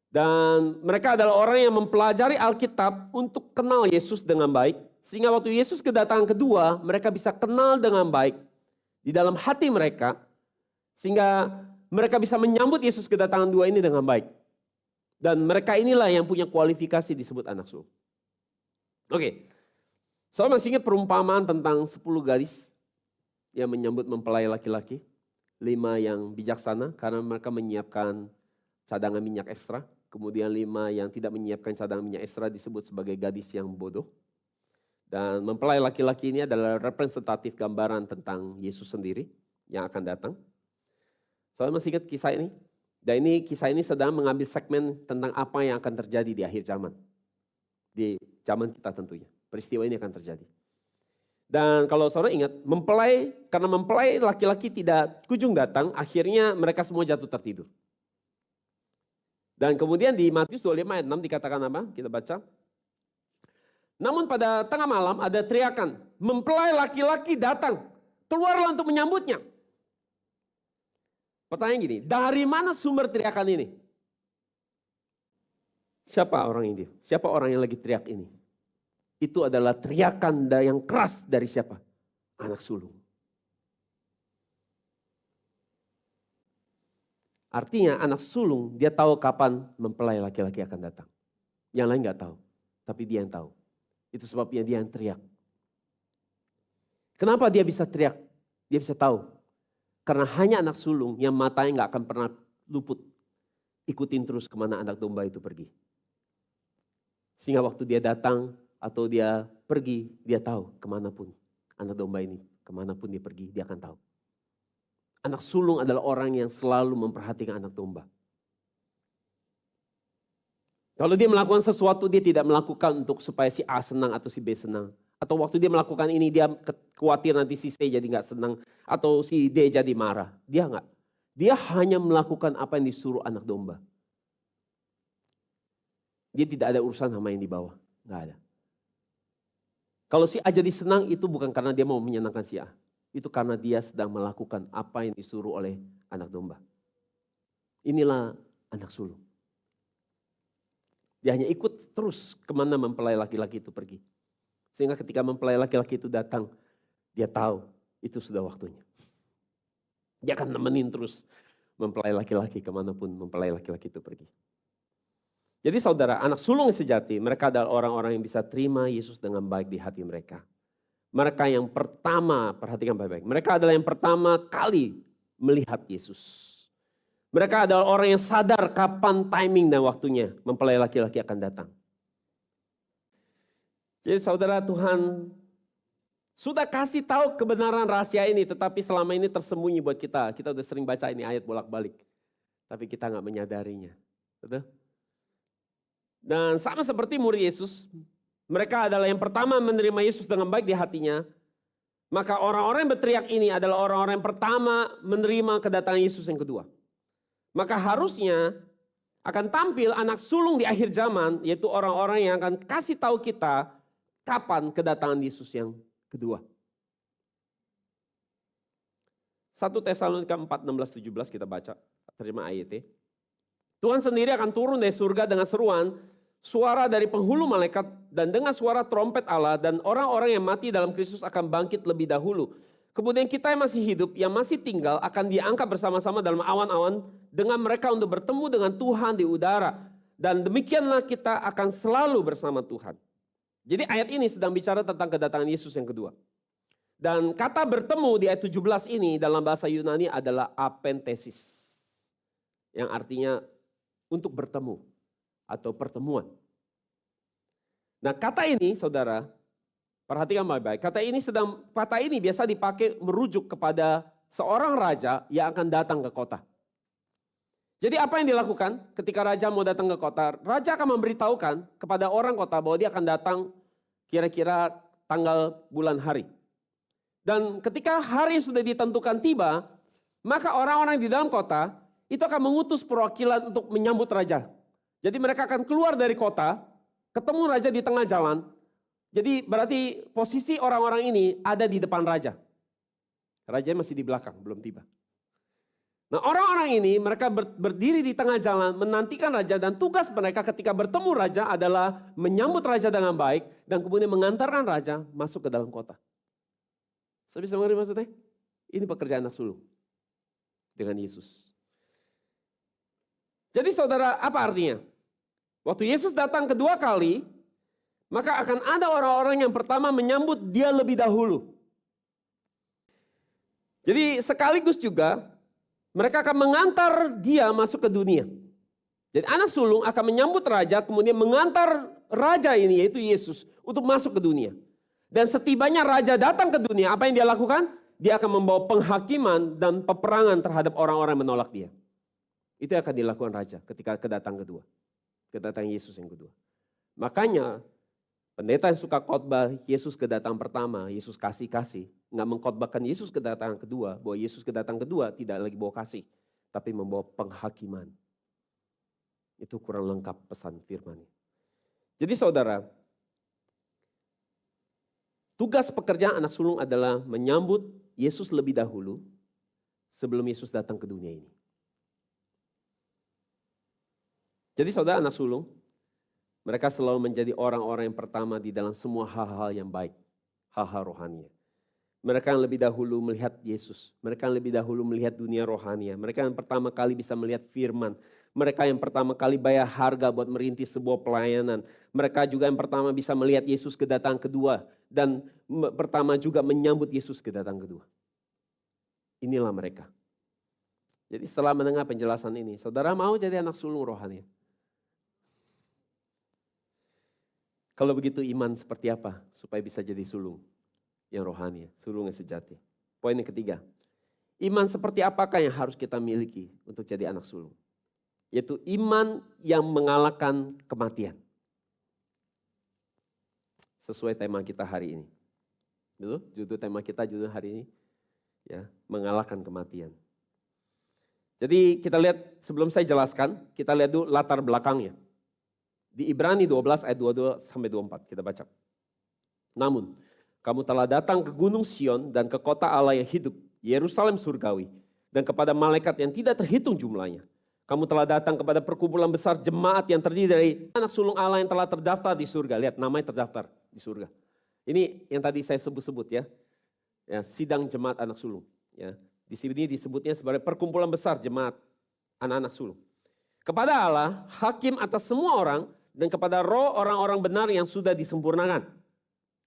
Dan mereka adalah orang yang mempelajari Alkitab untuk kenal Yesus dengan baik. Sehingga waktu Yesus kedatangan kedua, mereka bisa kenal dengan baik di dalam hati mereka. Sehingga mereka bisa menyambut Yesus kedatangan dua ini dengan baik. Dan mereka inilah yang punya kualifikasi disebut anak sulung. Oke. Saya masih ingat perumpamaan tentang 10 gadis yang menyambut mempelai laki-laki. 5 yang bijaksana karena mereka menyiapkan cadangan minyak ekstra. Kemudian 5 yang tidak menyiapkan cadangan minyak ekstra disebut sebagai gadis yang bodoh. Dan mempelai laki-laki ini adalah representatif gambaran tentang Yesus sendiri yang akan datang. Saya masih ingat kisah ini. Dan kisah ini sedang mengambil segmen tentang apa yang akan terjadi di akhir zaman. Di zaman kita tentunya. Peristiwa ini akan terjadi. Dan kalau saudara ingat, karena mempelai laki-laki tidak kunjung datang, akhirnya mereka semua jatuh tertidur. Dan kemudian di Matius 25 ayat 6 dikatakan apa? Kita baca. Namun pada tengah malam ada teriakan, mempelai laki-laki datang, keluarlah untuk menyambutnya. Pertanyaan gini, dari mana sumber teriakan ini? Siapa orang ini? Siapa orang yang lagi teriak ini? Itu adalah teriakan yang keras dari siapa? Anak sulung. Artinya anak sulung dia tahu kapan mempelai laki-laki akan datang. Yang lain nggak tahu, tapi dia yang tahu. Itu sebabnya dia yang teriak. Kenapa dia bisa teriak? Dia bisa tahu. Karena hanya anak sulung yang matanya nggak akan pernah luput. Ikutin terus kemana anak domba itu pergi. Sehingga waktu dia datang atau dia pergi, dia tahu kemanapun anak domba ini. Kemanapun dia pergi, dia akan tahu. Anak sulung adalah orang yang selalu memperhatikan anak domba. Kalau dia melakukan sesuatu, dia tidak melakukan untuk supaya si A senang atau si B senang. Atau waktu dia melakukan ini, dia khawatir nanti si C jadi nggak senang. Atau si D jadi marah. Dia nggak. Dia hanya melakukan apa yang disuruh anak domba. Dia tidak ada urusan sama yang di bawah. Nggak ada. Kalau si A jadi senang, itu bukan karena dia mau menyenangkan si A. Itu karena dia sedang melakukan apa yang disuruh oleh anak domba. Inilah anak sulung. Dia hanya ikut terus kemana mempelai laki-laki itu pergi. Sehingga ketika mempelai laki-laki itu datang, dia tahu itu sudah waktunya. Dia akan nemenin terus mempelai laki-laki kemanapun mempelai laki-laki itu pergi. Jadi saudara, anak sulung sejati, mereka adalah orang-orang yang bisa terima Yesus dengan baik di hati mereka. Mereka yang pertama, perhatikan baik-baik, mereka adalah yang pertama kali melihat Yesus. Mereka adalah orang yang sadar kapan timing dan waktunya mempelai laki-laki akan datang. Jadi saudara, Tuhan sudah kasih tahu kebenaran rahasia ini, tetapi selama ini tersembunyi buat kita. Kita udah sering baca ini ayat bolak-balik, tapi kita nggak menyadarinya. Betul? Dan sama seperti murid Yesus, mereka adalah yang pertama menerima Yesus dengan baik di hatinya. Maka orang-orang yang berteriak ini adalah orang-orang yang pertama menerima kedatangan Yesus yang kedua. Maka harusnya akan tampil anak sulung di akhir zaman, yaitu orang-orang yang akan kasih tahu kita kapan kedatangan Yesus yang kedua. 1 Tesalonika 4, 16, 17 kita baca, terjemah AYT. Tuhan sendiri akan turun dari surga dengan seruan, suara dari penghulu malaikat, dan dengan suara trompet Allah, dan orang-orang yang mati dalam Kristus akan bangkit lebih dahulu. Kemudian kita yang masih hidup, yang masih tinggal akan diangkat bersama-sama dalam awan-awan dengan mereka untuk bertemu dengan Tuhan di udara. Dan demikianlah kita akan selalu bersama Tuhan. Jadi ayat ini sedang bicara tentang kedatangan Yesus yang kedua. Dan kata bertemu di ayat 17 ini dalam bahasa Yunani adalah apentesis. Yang artinya untuk bertemu atau pertemuan. Nah kata ini saudara, perhatikan baik-baik. Kata ini biasa dipakai merujuk kepada seorang raja yang akan datang ke kota. Jadi apa yang dilakukan ketika raja mau datang ke kota? Raja akan memberitahukan kepada orang kota bahwa dia akan datang kira-kira tanggal bulan hari. Dan ketika hari yang sudah ditentukan tiba, maka orang-orang di dalam kota itu akan mengutus perwakilan untuk menyambut raja. Jadi mereka akan keluar dari kota, ketemu raja di tengah jalan. Jadi berarti posisi orang-orang ini ada di depan raja. Raja masih di belakang, belum tiba. Nah orang-orang ini mereka berdiri di tengah jalan menantikan raja, dan tugas mereka ketika bertemu raja adalah menyambut raja dengan baik dan kemudian mengantarkan raja masuk ke dalam kota. Saya bisa mengerti maksudnya? Ini pekerjaan anak sulung dengan Yesus. Jadi saudara, apa artinya? Waktu Yesus datang kedua kali, maka akan ada orang-orang yang pertama menyambut dia lebih dahulu. Jadi sekaligus juga mereka akan mengantar dia masuk ke dunia. Jadi anak sulung akan menyambut raja, kemudian mengantar raja ini yaitu Yesus untuk masuk ke dunia. Dan setibanya raja datang ke dunia, apa yang dia lakukan? Dia akan membawa penghakiman dan peperangan terhadap orang-orang yang menolak dia. Itu yang akan dilakukan raja ketika kedatangan kedua. Kedatangan Yesus yang kedua. Makanya pendeta yang suka khotbah Yesus kedatangan pertama, Yesus kasih-kasih. Nggak mengkhotbahkan Yesus kedatangan kedua, bahwa Yesus kedatangan kedua tidak lagi bawa kasih, tapi membawa penghakiman. Itu kurang lengkap pesan firman. Jadi saudara, tugas pekerjaan anak sulung adalah menyambut Yesus lebih dahulu sebelum Yesus datang ke dunia ini. Jadi saudara anak sulung, mereka selalu menjadi orang-orang yang pertama di dalam semua hal-hal yang baik, hal-hal rohani. Mereka yang lebih dahulu melihat Yesus. Mereka yang lebih dahulu melihat dunia rohania. Mereka yang pertama kali bisa melihat firman. Mereka yang pertama kali bayar harga buat merintis sebuah pelayanan. Mereka juga yang pertama bisa melihat Yesus kedatangan kedua. Dan pertama juga menyambut Yesus kedatangan kedua. Inilah mereka. Jadi setelah mendengar penjelasan ini, saudara mau jadi anak sulung rohani? Kalau begitu iman seperti apa supaya bisa jadi sulung yang rohani, sulung yang sejati? Poin yang ketiga, iman seperti apakah yang harus kita miliki untuk jadi anak sulung? Yaitu iman yang mengalahkan kematian. Sesuai tema kita hari ini. Betul? Judul tema kita judul hari ini, ya, mengalahkan kematian. Jadi kita lihat, sebelum saya jelaskan, kita lihat dulu latar belakangnya. Di Ibrani 12 ayat 22 sampai 24 kita baca. Namun, kamu telah datang ke Gunung Sion dan ke kota Allah yang hidup, Yerusalem surgawi, dan kepada malaikat yang tidak terhitung jumlahnya. Kamu telah datang kepada perkumpulan besar jemaat yang terdiri dari anak sulung Allah yang telah terdaftar di surga. Lihat, namanya terdaftar di surga. Ini yang tadi saya sebut-sebut ya. Ya, sidang jemaat anak sulung. Ya. Di sini disebutnya sebagai perkumpulan besar jemaat anak-anak sulung. Kepada Allah, hakim atas semua orang, dan kepada roh orang-orang benar yang sudah disempurnakan.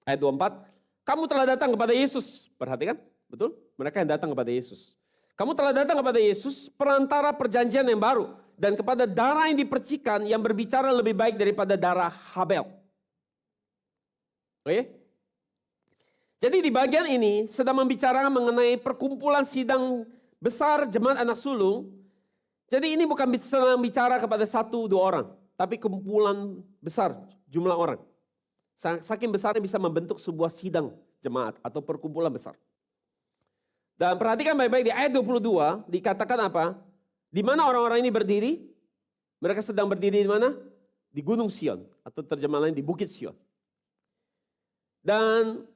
Ayat 24, kamu telah datang kepada Yesus. Perhatikan, betul? Mereka yang datang kepada Yesus. Kamu telah datang kepada Yesus, perantara perjanjian yang baru. Dan kepada darah yang dipercikan yang berbicara lebih baik daripada darah Habel. Oke? Jadi di bagian ini sedang membicarakan mengenai perkumpulan sidang besar jemaat anak sulung. Jadi ini bukan sedang bicara kepada 1-2 orang. Tapi kumpulan besar jumlah orang. Saking besarnya bisa membentuk sebuah sidang jemaat atau perkumpulan besar. Dan perhatikan baik-baik di ayat 22 dikatakan apa? Di mana orang-orang ini berdiri? Mereka sedang berdiri di mana? Di Gunung Sion atau terjemahan lain di Bukit Sion. Dan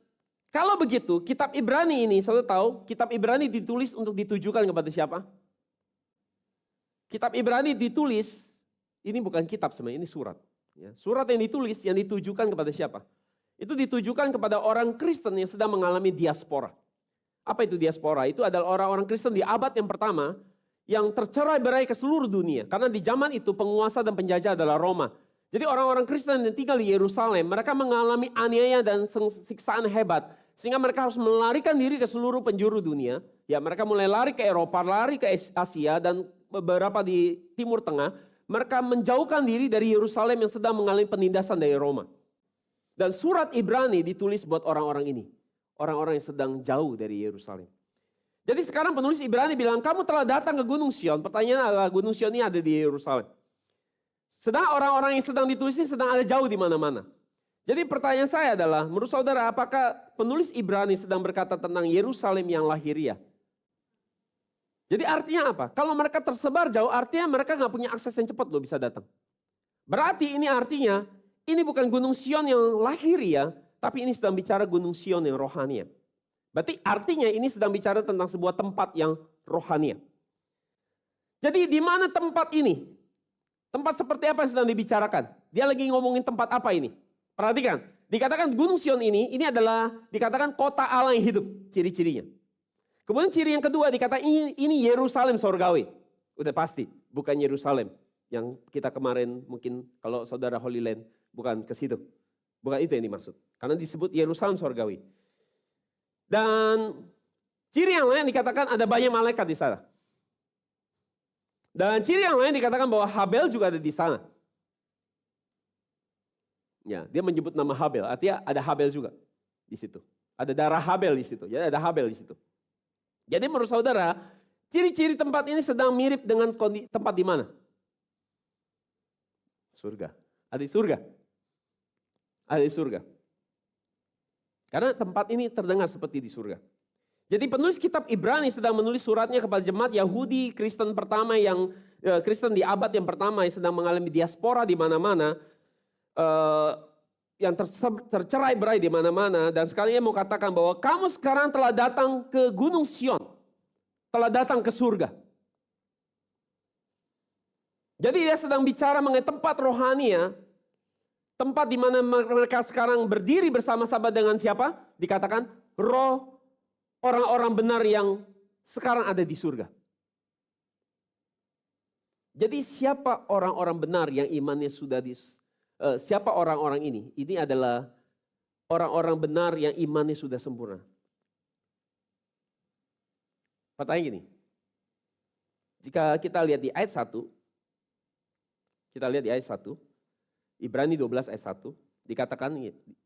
kalau begitu kitab Ibrani ini, saudara tahu kitab Ibrani ditulis untuk ditujukan kepada siapa? Kitab Ibrani ditulis, ini bukan kitab sebenarnya, ini surat. Ya, surat yang ditulis yang ditujukan kepada siapa? Itu ditujukan kepada orang Kristen yang sedang mengalami diaspora. Apa itu diaspora? Itu adalah orang-orang Kristen di abad yang pertama yang tercerai-berai ke seluruh dunia. Karena di zaman itu penguasa dan penjajah adalah Roma. Jadi orang-orang Kristen yang tinggal di Yerusalem, mereka mengalami aniaya dan siksaan hebat. Sehingga mereka harus melarikan diri ke seluruh penjuru dunia. Ya, mereka mulai lari ke Eropa, lari ke Asia, dan beberapa di Timur Tengah. Mereka menjauhkan diri dari Yerusalem yang sedang mengalami penindasan dari Roma. Dan surat Ibrani ditulis buat orang-orang ini. Orang-orang yang sedang jauh dari Yerusalem. Jadi sekarang penulis Ibrani bilang, kamu telah datang ke Gunung Sion. Pertanyaannya adalah Gunung Sion ini ada di Yerusalem. Sedang orang-orang yang sedang ditulis ini sedang ada jauh di mana-mana. Jadi pertanyaan saya adalah, menurut saudara apakah penulis Ibrani sedang berkata tentang Yerusalem yang lahiriah? Jadi artinya apa? Kalau mereka tersebar jauh, artinya mereka nggak punya akses yang cepat loh bisa datang. Berarti ini artinya, ini bukan Gunung Sion yang lahiriah, tapi ini sedang bicara Gunung Sion yang rohania. Berarti artinya ini sedang bicara tentang sebuah tempat yang rohania. Jadi di mana tempat ini? Tempat seperti apa yang sedang dibicarakan? Dia lagi ngomongin tempat apa ini? Perhatikan, dikatakan Gunung Sion ini adalah dikatakan kota Allah yang hidup, ciri-cirinya. Kemudian ciri yang kedua dikatakan ini Yerusalem sorgawi. Udah pasti, bukan Yerusalem yang kita kemarin mungkin kalau saudara Holy Land bukan ke situ. Bukan itu yang dimaksud. Karena disebut Yerusalem sorgawi. Dan ciri yang lain dikatakan ada banyak malaikat di sana. Dan ciri yang lain dikatakan bahwa Habel juga ada di sana. Ya, dia menyebut nama Habel, artinya ada Habel juga di situ. Ada darah Habel di situ. Jadi ada Habel di situ. Jadi menurut saudara, ciri-ciri tempat ini sedang mirip dengan tempat di mana? Surga. Ada di surga. Ada di surga. Karena tempat ini terdengar seperti di surga. Jadi penulis kitab Ibrani sedang menulis suratnya kepada jemaat Yahudi Kristen pertama yang Kristen di abad yang pertama yang sedang mengalami diaspora di mana-mana, yang tercerai-berai di mana-mana, dan sekalian mau katakan bahwa kamu sekarang telah datang ke Gunung Sion, telah datang ke surga. Jadi dia sedang bicara mengenai tempat rohania. Tempat di mana mereka sekarang berdiri bersama-sama dengan siapa? Dikatakan roh orang-orang benar yang sekarang ada di surga. Jadi siapa orang-orang benar yang imannya sudah siapa orang-orang ini? Ini adalah orang-orang benar yang imannya sudah sempurna. Pertanyaan gini, jika kita lihat di ayat 1, kita lihat di ayat 1, Ibrani 12 ayat 1, dikatakan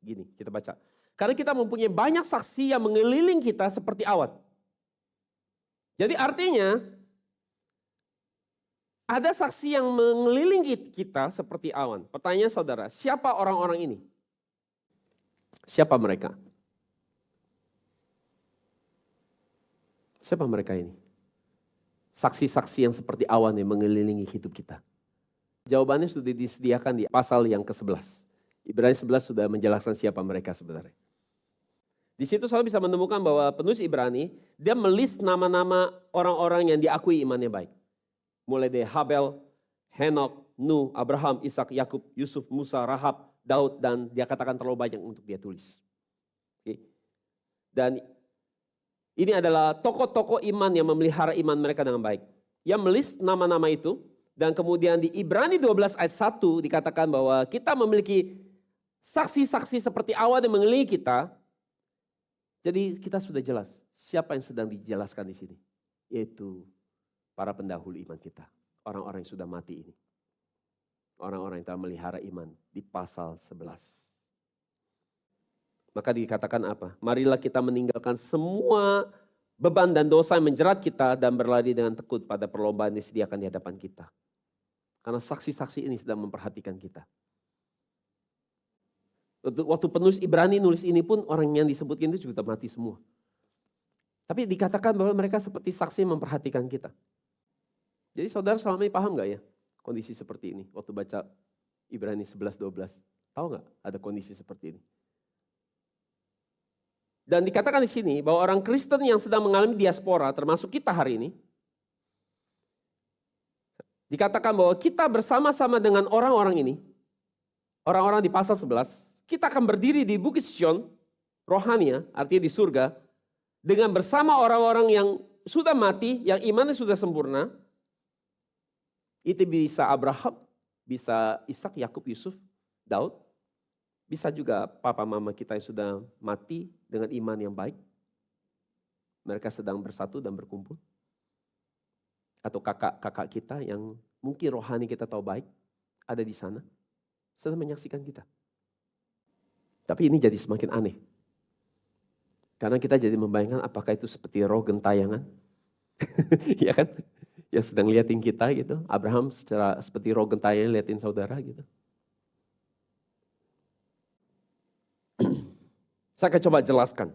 gini, kita baca. Karena kita mempunyai banyak saksi yang mengeliling kita seperti awan. Jadi artinya, ada saksi yang mengelilingi kita seperti awan. Pertanyaan saudara, siapa orang-orang ini? Siapa mereka? Siapa mereka ini? Saksi-saksi yang seperti awan yang mengelilingi hidup kita. Jawabannya sudah disediakan di pasal yang ke-11. Ibrani 11 sudah menjelaskan siapa mereka sebenarnya. Di situ saudara bisa menemukan bahwa penulis Ibrani, dia melis nama-nama orang-orang yang diakui imannya baik. Mulai dari Habel, Henok, Nuh, Abraham, Ishak, Yakub, Yusuf, Musa, Rahab, Daud, dan dia katakan terlalu banyak untuk dia tulis. Oke. Dan ini adalah tokoh-tokoh iman yang memelihara iman mereka dengan baik. Yang melis nama-nama itu, dan kemudian di Ibrani 12 ayat 1 dikatakan bahwa kita memiliki saksi-saksi seperti awan yang mengelilingi kita. Jadi kita sudah jelas siapa yang sedang dijelaskan di sini, yaitu para pendahulu iman kita, orang-orang yang sudah mati ini. Orang-orang yang telah melihara iman di pasal 11. Maka dikatakan apa? Marilah kita meninggalkan semua beban dan dosa yang menjerat kita dan berlari dengan tekun pada perlombaan yang disediakan di hadapan kita. Karena saksi-saksi ini sedang memperhatikan kita. Waktu penulis Ibrani nulis ini pun orang yang disebutkan itu juga mati semua. Tapi dikatakan bahwa mereka seperti saksi yang memperhatikan kita. Jadi saudara selama ini paham gak ya kondisi seperti ini? Waktu baca Ibrani 11-12, tahu gak ada kondisi seperti ini? Dan dikatakan di sini bahwa orang Kristen yang sedang mengalami diaspora, termasuk kita hari ini, dikatakan bahwa kita bersama-sama dengan orang-orang ini, orang-orang di pasal 11, kita akan berdiri di Bukit Sion, rohania, artinya di surga, dengan bersama orang-orang yang sudah mati, yang imannya sudah sempurna. Itu bisa Abraham, bisa Ishak, Yakub, Yusuf, Daud. Bisa juga papa mama kita yang sudah mati dengan iman yang baik. Mereka sedang bersatu dan berkumpul. Atau kakak-kakak kita yang mungkin rohani kita tahu baik, ada di sana, sedang menyaksikan kita. Tapi ini jadi semakin aneh. Karena kita jadi membayangkan apakah itu seperti roh gentayangan. Ya kan? Yang sedang liatin kita gitu. Abraham seperti roh gentayangan liatin saudara gitu. Saya akan coba jelaskan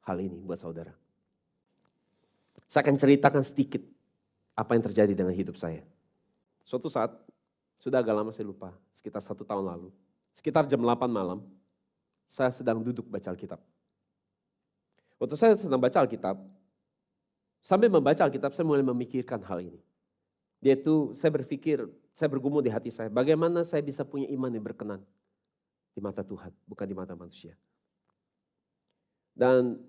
hal ini buat saudara. Saya akan ceritakan sedikit apa yang terjadi dengan hidup saya. Suatu saat, sudah agak lama saya lupa, sekitar 1 tahun lalu. Sekitar jam 8 malam, saya sedang duduk baca Alkitab. Waktu saya sedang baca Alkitab, sambil membaca Alkitab saya mulai memikirkan hal ini. Yaitu saya berpikir, saya bergumul di hati saya, bagaimana saya bisa punya iman yang berkenan di mata Tuhan, bukan di mata manusia. Dan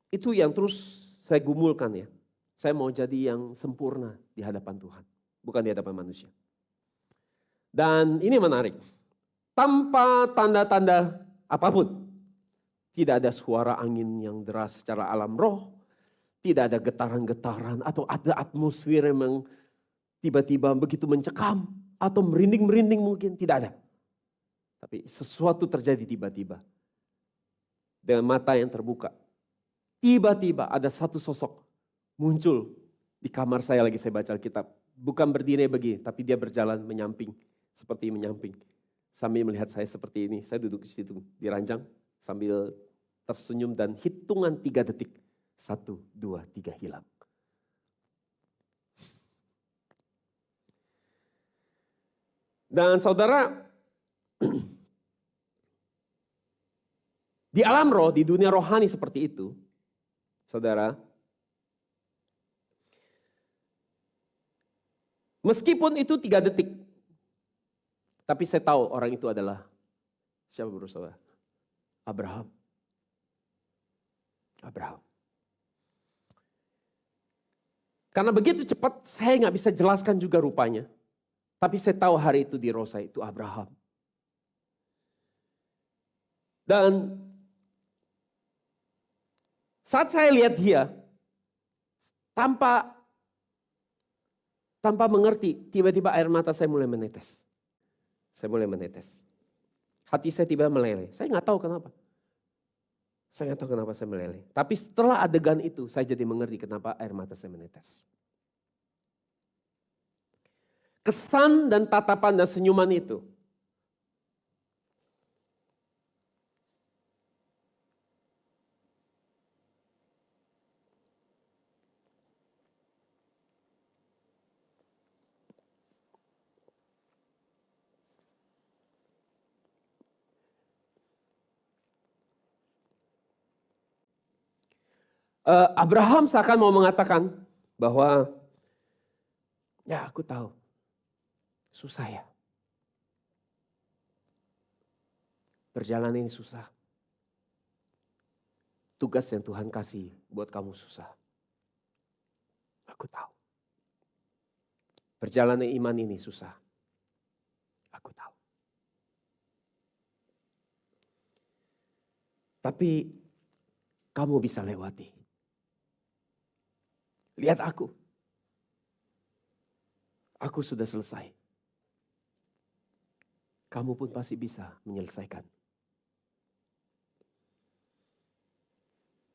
itu yang terus saya gumulkan ya. Saya mau jadi yang sempurna di hadapan Tuhan, bukan di hadapan manusia. Dan ini menarik. Tanpa tanda-tanda apapun. Tidak ada suara angin yang deras secara alam roh. Tidak ada getaran-getaran atau ada atmosfer yang tiba-tiba begitu mencekam. Atau merinding-merinding mungkin, tidak ada. Tapi sesuatu terjadi tiba-tiba. Dengan mata yang terbuka. Tiba-tiba ada satu sosok muncul di kamar saya lagi saya baca Alkitab. Bukan berdiri begini, tapi dia berjalan menyamping. Seperti menyamping. Sambil melihat saya seperti ini, saya duduk di situ di ranjang sambil tersenyum dan hitungan 3 detik. 1, 2, 3 hilang. Dan saudara, di alam roh, di dunia rohani seperti itu, saudara, meskipun itu 3 detik, tapi saya tahu orang itu adalah, siapa bro saudara? Abraham. Abraham. Karena begitu cepat saya nggak bisa jelaskan juga rupanya. Tapi saya tahu hari itu di roh saya itu Abraham. Dan saat saya lihat dia, tanpa mengerti, tiba-tiba air mata saya mulai menetes. Saya mulai menetes. Hati saya tiba meleleh. Saya nggak tahu kenapa. Saya nggak tahu kenapa saya meleleh. Tapi setelah adegan itu, saya jadi mengerti kenapa air mata saya menetes. Kesan dan tatapan dan senyuman itu Abraham seakan mau mengatakan bahwa ya aku tahu susah ya. Perjalanan ini susah. Tugas yang Tuhan kasih buat kamu susah. Aku tahu. Perjalanan iman ini susah. Aku tahu. Tapi kamu bisa lewati. Lihat aku. Aku sudah selesai. Kamu pun pasti bisa menyelesaikan.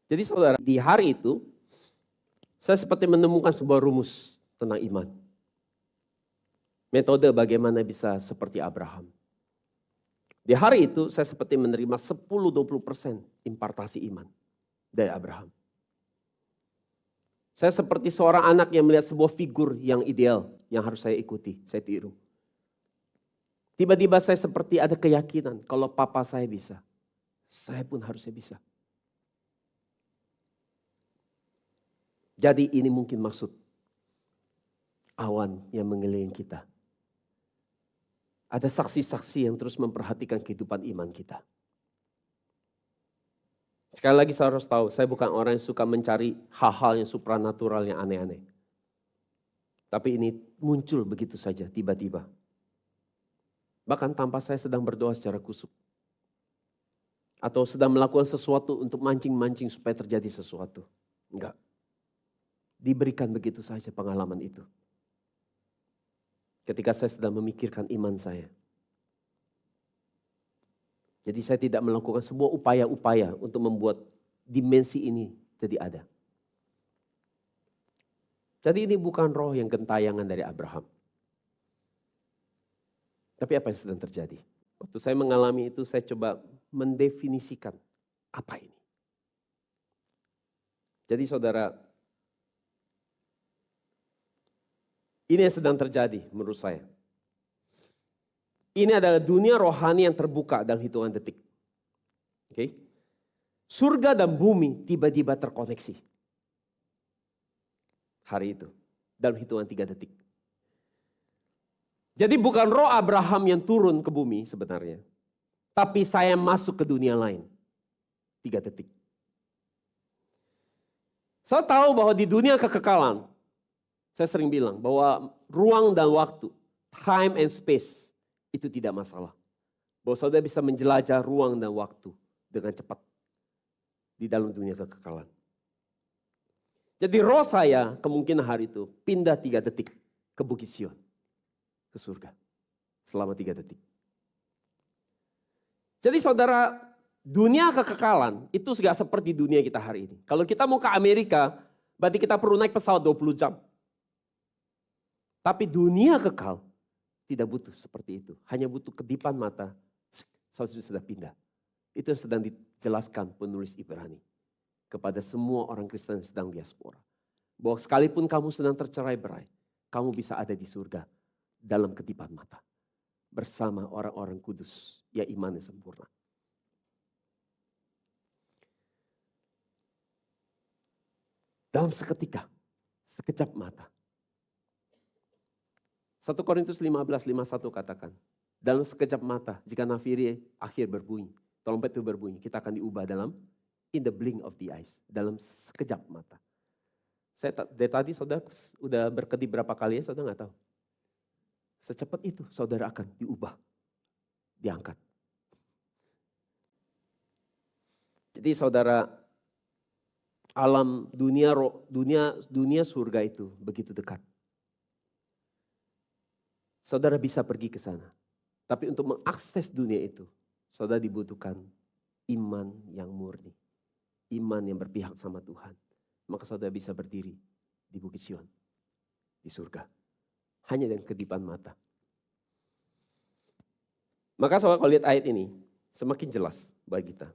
Jadi saudara, di hari itu saya seperti menemukan sebuah rumus tentang iman. Metode bagaimana bisa seperti Abraham. Di hari itu saya seperti menerima 10-20% impartasi iman dari Abraham. Saya seperti seorang anak yang melihat sebuah figur yang ideal yang harus saya ikuti, saya tiru. Tiba-tiba saya seperti ada keyakinan kalau papa saya bisa, saya pun harusnya bisa. Jadi ini mungkin maksud awan yang mengelilingi kita. Ada saksi-saksi yang terus memperhatikan kehidupan iman kita. Sekali lagi saya harus tahu, saya bukan orang yang suka mencari hal-hal yang supranatural yang aneh-aneh. Tapi ini muncul begitu saja, tiba-tiba. Bahkan tanpa saya sedang berdoa secara kusuk. Atau sedang melakukan sesuatu untuk mancing-mancing supaya terjadi sesuatu. Enggak. Diberikan begitu saja pengalaman itu. Ketika saya sedang memikirkan iman saya. Jadi saya tidak melakukan sebuah upaya-upaya untuk membuat dimensi ini jadi ada. Jadi ini bukan roh yang gentayangan dari Abraham. Tapi apa yang sedang terjadi? Waktu saya mengalami itu saya coba mendefinisikan apa ini. Jadi saudara, ini yang sedang terjadi menurut saya. Ini adalah dunia rohani yang terbuka dalam hitungan detik. Oke? Surga dan bumi tiba-tiba terkoneksi. Hari itu. Dalam hitungan 3 detik. Jadi bukan roh Abraham yang turun ke bumi sebenarnya. Tapi saya masuk ke dunia lain. 3 detik. Saya tahu bahwa di dunia kekekalan, saya sering bilang bahwa ruang dan waktu, time and space, itu tidak masalah. Bahwa saudara bisa menjelajah ruang dan waktu dengan cepat di dalam dunia kekekalan. Jadi roh saya kemungkinan hari itu pindah 3 detik ke Bukit Sion, ke surga. Selama 3 detik. Jadi saudara, dunia kekekalan itu tidak seperti dunia kita hari ini. Kalau kita mau ke Amerika, berarti kita perlu naik pesawat 20 jam. Tapi dunia kekal tidak butuh seperti itu. Hanya butuh kedipan mata, sudah pindah. Itu yang sedang dijelaskan penulis Ibrani. Kepada semua orang Kristen yang sedang diaspora. Bahwa sekalipun kamu sedang tercerai-berai, kamu bisa ada di surga dalam kedipan mata. Bersama orang-orang kudus yang imannya sempurna. Dalam seketika, sekejap mata. 1 Korintus 15:51 katakan, dalam sekejap mata jika nafiri akhir berbunyi, trompet itu berbunyi, kita akan diubah dalam In the blink of the eyes. Dalam sekejap mata. Dari tadi saudara udah berkedip berapa kali ya, saudara nggak tahu. Secepat itu saudara akan diubah, diangkat. Jadi saudara, alam dunia surga itu begitu dekat. Saudara bisa pergi ke sana. Tapi untuk mengakses dunia itu, saudara dibutuhkan iman yang murni. Iman yang berpihak sama Tuhan. Maka saudara bisa berdiri di Bukit Sion, di surga. Hanya dengan kedipan mata. Maka saudara kalau lihat ayat ini, semakin jelas bagi kita.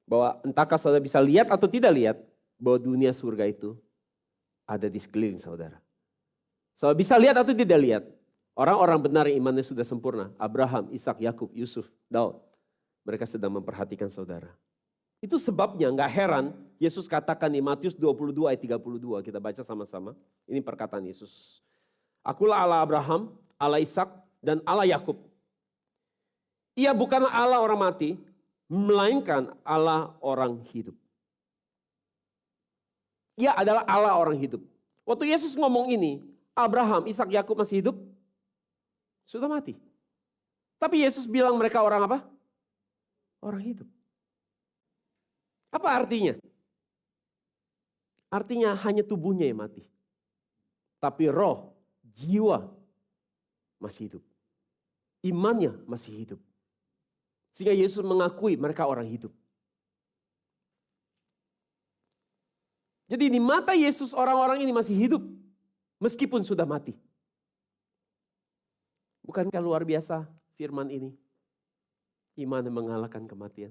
Bahwa entahkah saudara bisa lihat atau tidak lihat, bahwa dunia surga itu ada di sekeliling saudara. Saudara bisa lihat atau tidak lihat, orang-orang benar yang imannya sudah sempurna, Abraham, Ishak, Yakub, Yusuf, Daud, mereka sedang memperhatikan saudara. Itu sebabnya gak heran Yesus katakan di Matius 22 ayat 32, kita baca sama-sama. Ini perkataan Yesus. Akulah Allah Abraham, Allah Ishak, dan Allah Yakub. Ia bukanlah Allah orang mati, melainkan Allah orang hidup. Ia adalah Allah orang hidup. Waktu Yesus ngomong ini, Abraham, Ishak, Yakub masih hidup? Sudah mati. Tapi Yesus bilang mereka orang apa? Orang hidup. Apa artinya? Artinya hanya tubuhnya yang mati. Tapi roh, jiwa masih hidup. Imannya masih hidup. Sehingga Yesus mengakui mereka orang hidup. Jadi di mata Yesus orang-orang ini masih hidup. Meskipun sudah mati. Bukankah luar biasa firman ini? Iman yang mengalahkan kematian.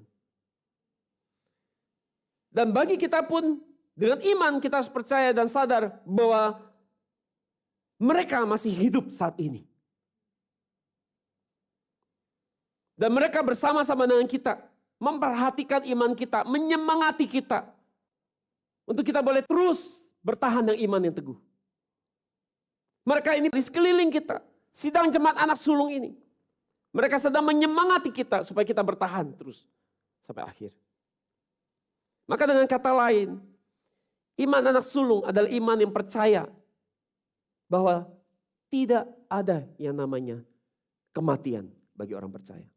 Dan bagi kita pun dengan iman kita harus percaya dan sadar bahwa mereka masih hidup saat ini. Dan mereka bersama-sama dengan kita memperhatikan iman kita, menyemangati kita. Untuk kita boleh terus bertahan dengan iman yang teguh. Mereka ini di sekeliling kita, sidang jemaat anak sulung ini. Mereka sedang menyemangati kita supaya kita bertahan terus sampai akhir. Maka dengan kata lain, iman anak sulung adalah iman yang percaya bahwa tidak ada yang namanya kematian bagi orang percaya.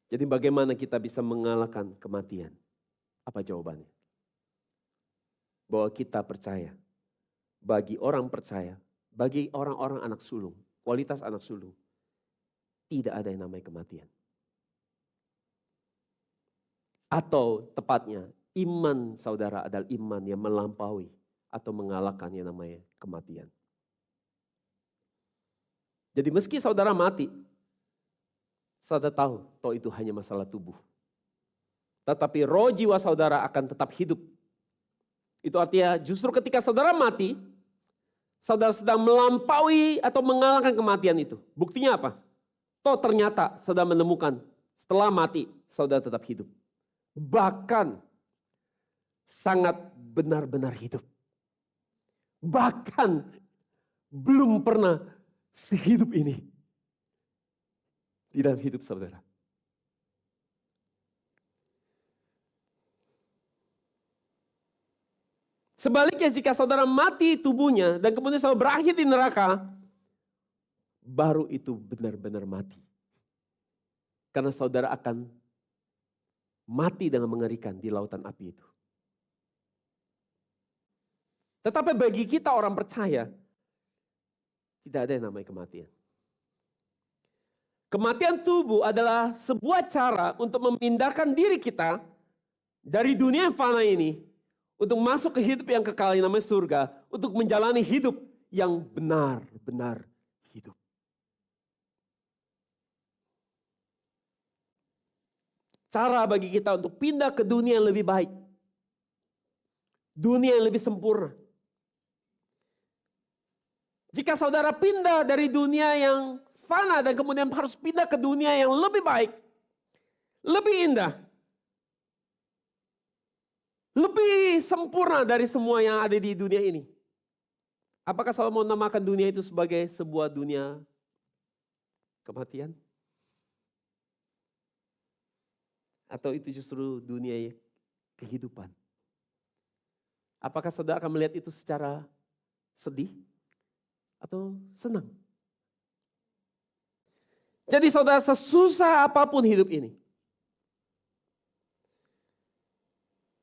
Jadi bagaimana kita bisa mengalahkan kematian? Apa jawabannya? Bahwa kita percaya, bagi orang percaya, bagi orang-orang anak sulung, kualitas anak sulung, tidak ada yang namanya kematian. Atau tepatnya iman saudara adalah iman yang melampaui atau mengalahkan yang namanya kematian. Jadi meski saudara mati, saudara tahu toh itu hanya masalah tubuh. Tetapi roh jiwa saudara akan tetap hidup. Itu artinya justru ketika saudara mati, saudara sedang melampaui atau mengalahkan kematian itu. Buktinya apa? Toh ternyata saudara menemukan setelah mati saudara tetap hidup. Bahkan sangat benar-benar hidup. Bahkan belum pernah sehidup ini di dalam hidup saudara. Sebaliknya jika saudara mati tubuhnya dan kemudian saudara berakhir di neraka, baru itu benar-benar mati. Karena saudara akan mati dengan mengerikan di lautan api itu. Tetapi bagi kita orang percaya, tidak ada yang namanya kematian. Kematian tubuh adalah sebuah cara untuk memindahkan diri kita dari dunia yang fana ini untuk masuk ke hidup yang kekal yang namanya surga, untuk menjalani hidup yang benar-benar hidup. Cara bagi kita untuk pindah ke dunia yang lebih baik. Dunia yang lebih sempurna. Jika saudara pindah dari dunia yang fana dan kemudian harus pindah ke dunia yang lebih baik, lebih indah, lebih sempurna dari semua yang ada di dunia ini. Apakah saudara mau namakan dunia itu sebagai sebuah dunia kematian? Atau itu justru dunia kehidupan? Apakah saudara akan melihat itu secara sedih atau senang? Jadi saudara, sesusah apapun hidup ini,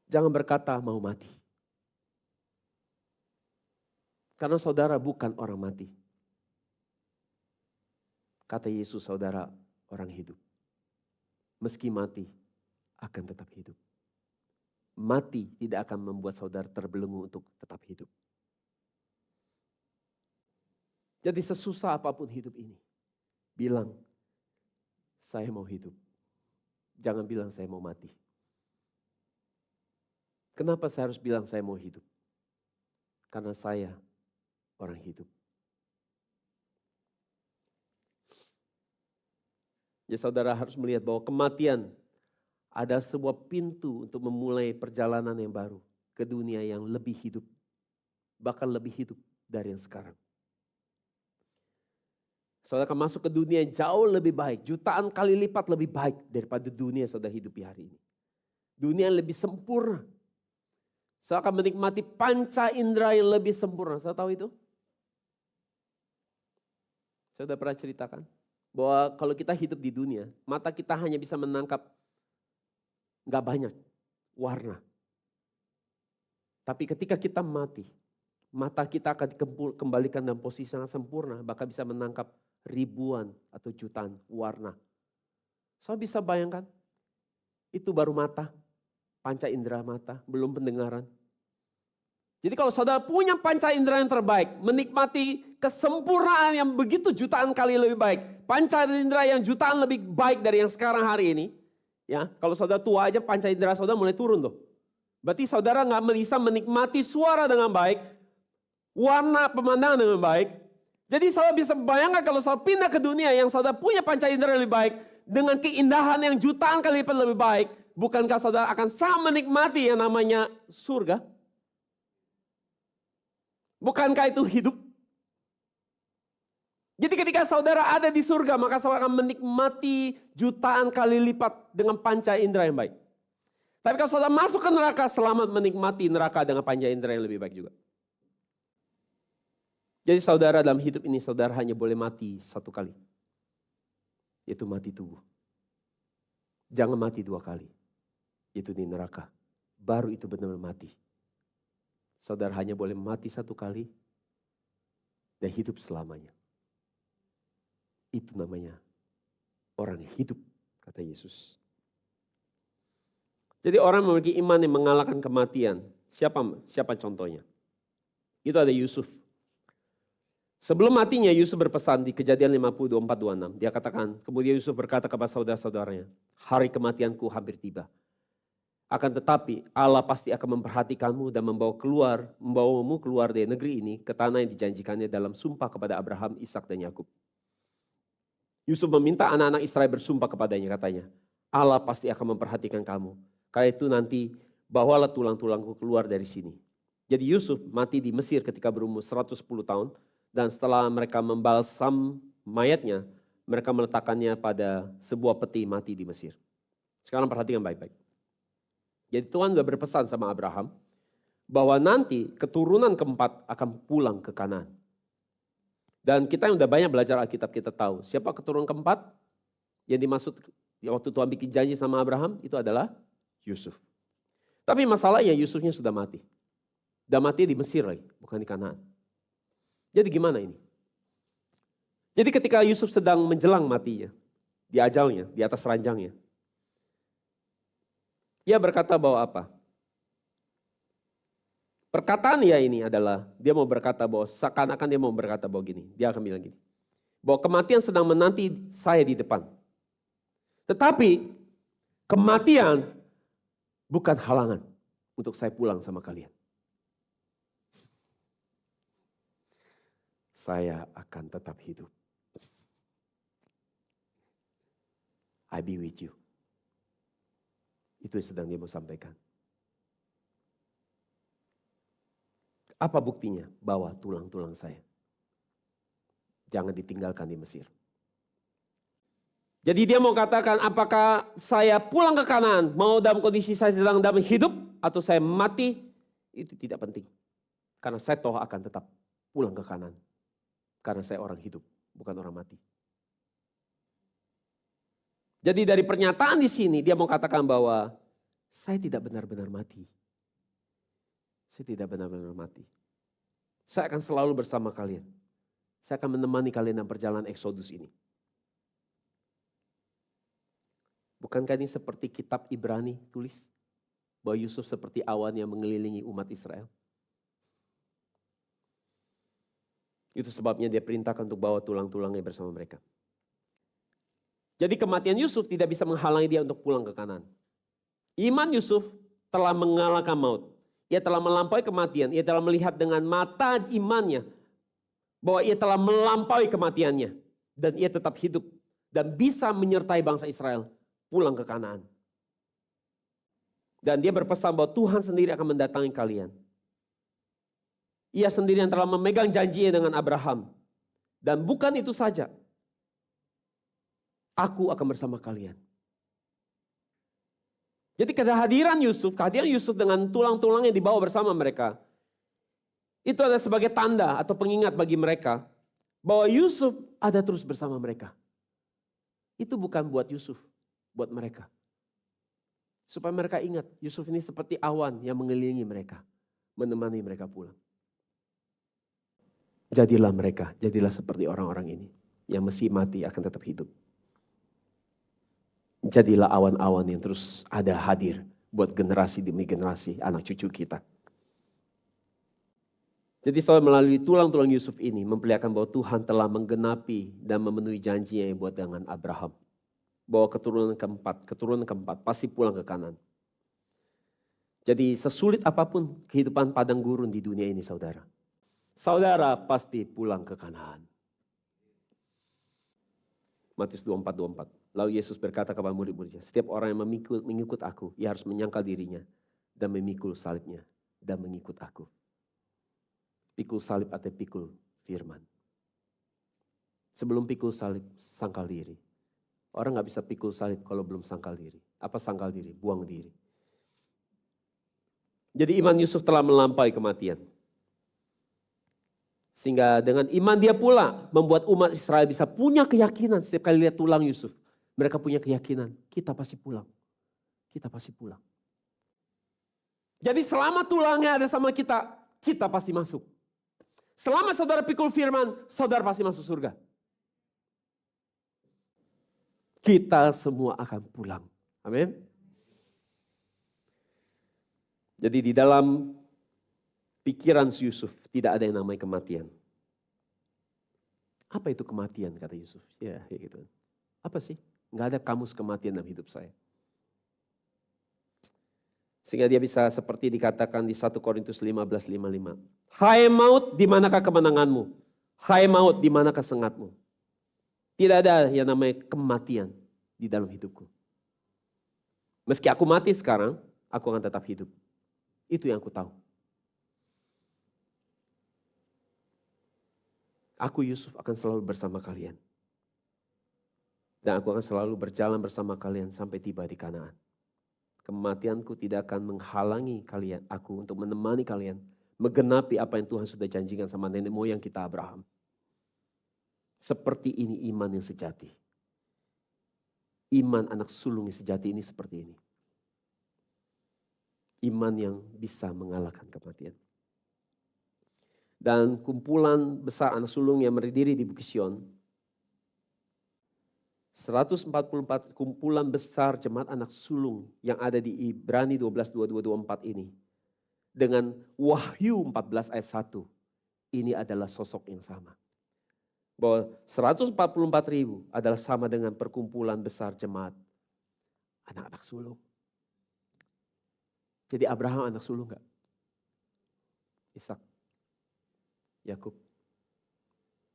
jangan berkata mau mati. Karena saudara bukan orang mati. Kata Yesus, saudara orang hidup. Meski mati, akan tetap hidup. Mati tidak akan membuat saudara terbelenggu untuk tetap hidup. Jadi sesusah apapun hidup ini, bilang, saya mau hidup. Jangan bilang saya mau mati. Kenapa saya harus bilang saya mau hidup? Karena saya orang hidup. Jadi saudara harus melihat bahwa kematian ada sebuah pintu untuk memulai perjalanan yang baru ke dunia yang lebih hidup. Bahkan lebih hidup dari yang sekarang. Saudara akan masuk ke dunia yang jauh lebih baik. Jutaan kali lipat lebih baik daripada dunia yang saudara hidupi hari ini. Dunia yang lebih sempurna. Saudara akan menikmati panca indera yang lebih sempurna. Saudara tahu itu? Saudara pernah ceritakan? Bahwa kalau kita hidup di dunia, mata kita hanya bisa menangkap gak banyak warna. Tapi ketika kita mati, mata kita akan dikembalikan dalam posisi yang sempurna. Bahkan bisa menangkap ribuan atau jutaan warna. Saudara bisa bayangkan? Itu baru mata, panca indera mata, belum pendengaran. Jadi kalau saudara punya panca indera yang terbaik, menikmati kesempurnaan yang begitu jutaan kali lebih baik. Panca indera yang jutaan lebih baik dari yang sekarang hari ini. Ya, kalau saudara tua aja panca indera saudara mulai turun tuh. Berarti saudara gak bisa menikmati suara dengan baik, warna pemandangan dengan baik. Jadi saudara bisa bayangkan kalau saudara pindah ke dunia yang saudara punya panca indera yang lebih baik, dengan keindahan yang jutaan kali lipat lebih baik, bukankah saudara akan sangat menikmati yang namanya surga? Bukankah itu hidup? Jadi ketika saudara ada di surga, maka saudara akan menikmati jutaan kali lipat dengan panca indera yang baik. Tapi kalau saudara masuk ke neraka, selamat menikmati neraka dengan panca indera yang lebih baik juga. Jadi saudara dalam hidup ini, saudara hanya boleh mati satu kali. Yaitu mati tubuh. Jangan mati dua kali. Yaitu di neraka. Baru itu benar-benar mati. Saudara hanya boleh mati satu kali dan hidup selamanya. Itu namanya orang hidup, kata Yesus. Jadi orang memiliki iman yang mengalahkan kematian. Siapa contohnya? Itu ada Yusuf. Sebelum matinya Yusuf berpesan di Kejadian 54:26. Dia katakan, kemudian Yusuf berkata kepada saudara-saudaranya, hari kematianku hampir tiba. Akan tetapi Allah pasti akan memperhatikanmu dan membawamu keluar dari negeri ini ke tanah yang dijanjikannya dalam sumpah kepada Abraham, Ishak dan Yakub. Yusuf meminta anak-anak Israel bersumpah kepadanya, katanya, Allah pasti akan memperhatikan kamu. Karena itu nanti bawalah tulang-tulangku keluar dari sini. Jadi Yusuf mati di Mesir ketika berumur 110 tahun dan setelah mereka membalsam mayatnya, mereka meletakkannya pada sebuah peti mati di Mesir. Sekarang perhatikan baik-baik. Jadi Tuhan sudah berpesan sama Abraham bahwa nanti keturunan keempat akan pulang ke Kanaan. Dan kita yang sudah banyak belajar Alkitab, kita tahu siapa keturunan keempat yang dimaksud waktu Tuhan bikin janji sama Abraham itu adalah Yusuf. Tapi masalahnya Yusufnya sudah mati. Dan mati di Mesir lagi, bukan di Kanaan. Jadi gimana ini? Jadi ketika Yusuf sedang menjelang matinya, di ajalnya, di atas ranjangnya, ia berkata bahwa apa? Perkataan dia ini adalah, dia mau berkata bahwa seakan-akan dia mau berkata bahwa gini. Dia akan bilang gini, bahwa kematian sedang menanti saya di depan. Tetapi kematian bukan halangan untuk saya pulang sama kalian. Saya akan tetap hidup. I be with you. Itu yang sedang dia mau sampaikan. Apa buktinya? Bawa tulang-tulang saya. Jangan ditinggalkan di Mesir. Jadi dia mau katakan, apakah saya pulang ke Kanaan, mau dalam kondisi saya sedang dalam hidup, atau saya mati, itu tidak penting. Karena saya toh akan tetap pulang ke Kanaan. Karena saya orang hidup, bukan orang mati. Jadi dari pernyataan di sini, dia mau katakan bahwa saya tidak benar-benar mati. Saya tidak benar-benar mati. Saya akan selalu bersama kalian. Saya akan menemani kalian dalam perjalanan Eksodus ini. Bukankah ini seperti kitab Ibrani tulis? Bahwa Yusuf seperti awan yang mengelilingi umat Israel. Itu sebabnya dia perintahkan untuk bawa tulang-tulangnya bersama mereka. Jadi kematian Yusuf tidak bisa menghalangi dia untuk pulang ke Kanaan. Iman Yusuf telah mengalahkan maut. Ia telah melampaui kematian. Ia telah melihat dengan mata imannya bahwa ia telah melampaui kematiannya. Dan ia tetap hidup dan bisa menyertai bangsa Israel pulang ke Kanaan. Dan dia berpesan bahwa Tuhan sendiri akan mendatangi kalian. Ia sendiri yang telah memegang janjinya dengan Abraham. Dan bukan itu saja. Aku akan bersama kalian. Jadi kehadiran Yusuf dengan tulang-tulang yang dibawa bersama mereka. Itu adalah sebagai tanda atau pengingat bagi mereka. Bahwa Yusuf ada terus bersama mereka. Itu bukan buat Yusuf. Buat mereka. Supaya mereka ingat, Yusuf ini seperti awan yang mengelilingi mereka. Menemani mereka pulang. Jadilah seperti orang-orang ini. Yang mesti mati akan tetap hidup. Jadilah awan-awan yang terus ada hadir. Buat generasi demi generasi, anak cucu kita. Jadi soal melalui tulang-tulang Yusuf ini, memperlihatkan bahwa Tuhan telah menggenapi dan memenuhi janjinya yang buat dengan Abraham. Bahwa keturunan keempat pasti pulang ke Kanaan. Jadi sesulit apapun kehidupan padang gurun di dunia ini saudara. Saudara pasti pulang ke Kanaan. Matius 24:24. Lalu Yesus berkata kepada murid-muridnya, setiap orang yang mengikut aku, ia harus menyangkal dirinya dan memikul salibnya dan mengikut aku. Pikul salib atau pikul firman. Sebelum pikul salib, sangkal diri. Orang gak bisa pikul salib kalau belum sangkal diri. Apa sangkal diri? Buang diri. Jadi iman Yusuf telah melampaui kematian. Sehingga dengan iman dia pula membuat umat Israel bisa punya keyakinan setiap kali lihat tulang Yusuf. Mereka punya keyakinan, kita pasti pulang. Kita pasti pulang. Jadi selama tulangnya ada sama kita, kita pasti masuk. Selama saudara pikul firman, saudara pasti masuk surga. Kita semua akan pulang. Amin. Jadi di dalam pikiran Yusuf tidak ada yang namanya kematian. Apa itu kematian kata Yusuf? Ya gitu. Apa sih? Nggak ada kamus kematian dalam hidup saya. Sehingga dia bisa seperti dikatakan di 1 Korintus 15:55. Hai maut, di manakah kemenanganmu? Hai maut, di manakah sengatmu? Tidak ada yang namanya kematian di dalam hidupku. Meski aku mati sekarang, aku akan tetap hidup. Itu yang aku tahu. Aku Yusuf akan selalu bersama kalian. Dan aku akan selalu berjalan bersama kalian sampai tiba di Kanaan. Kematianku tidak akan menghalangi kalian, aku untuk menemani kalian. Menggenapi apa yang Tuhan sudah janjikan sama nenek moyang kita Abraham. Seperti ini iman yang sejati. Iman anak sulung yang sejati ini seperti ini. Iman yang bisa mengalahkan kematian. Dan kumpulan besar anak sulung yang berdiri di Bukit Sion. 144 kumpulan besar jemaat anak sulung yang ada di Ibrani 12:22-24 ini. Dengan Wahyu 14 ayat 1. Ini adalah sosok yang sama. Bahwa 144.000 adalah sama dengan perkumpulan besar jemaat anak-anak sulung. Jadi Abraham anak sulung enggak? Ishak, Yakub.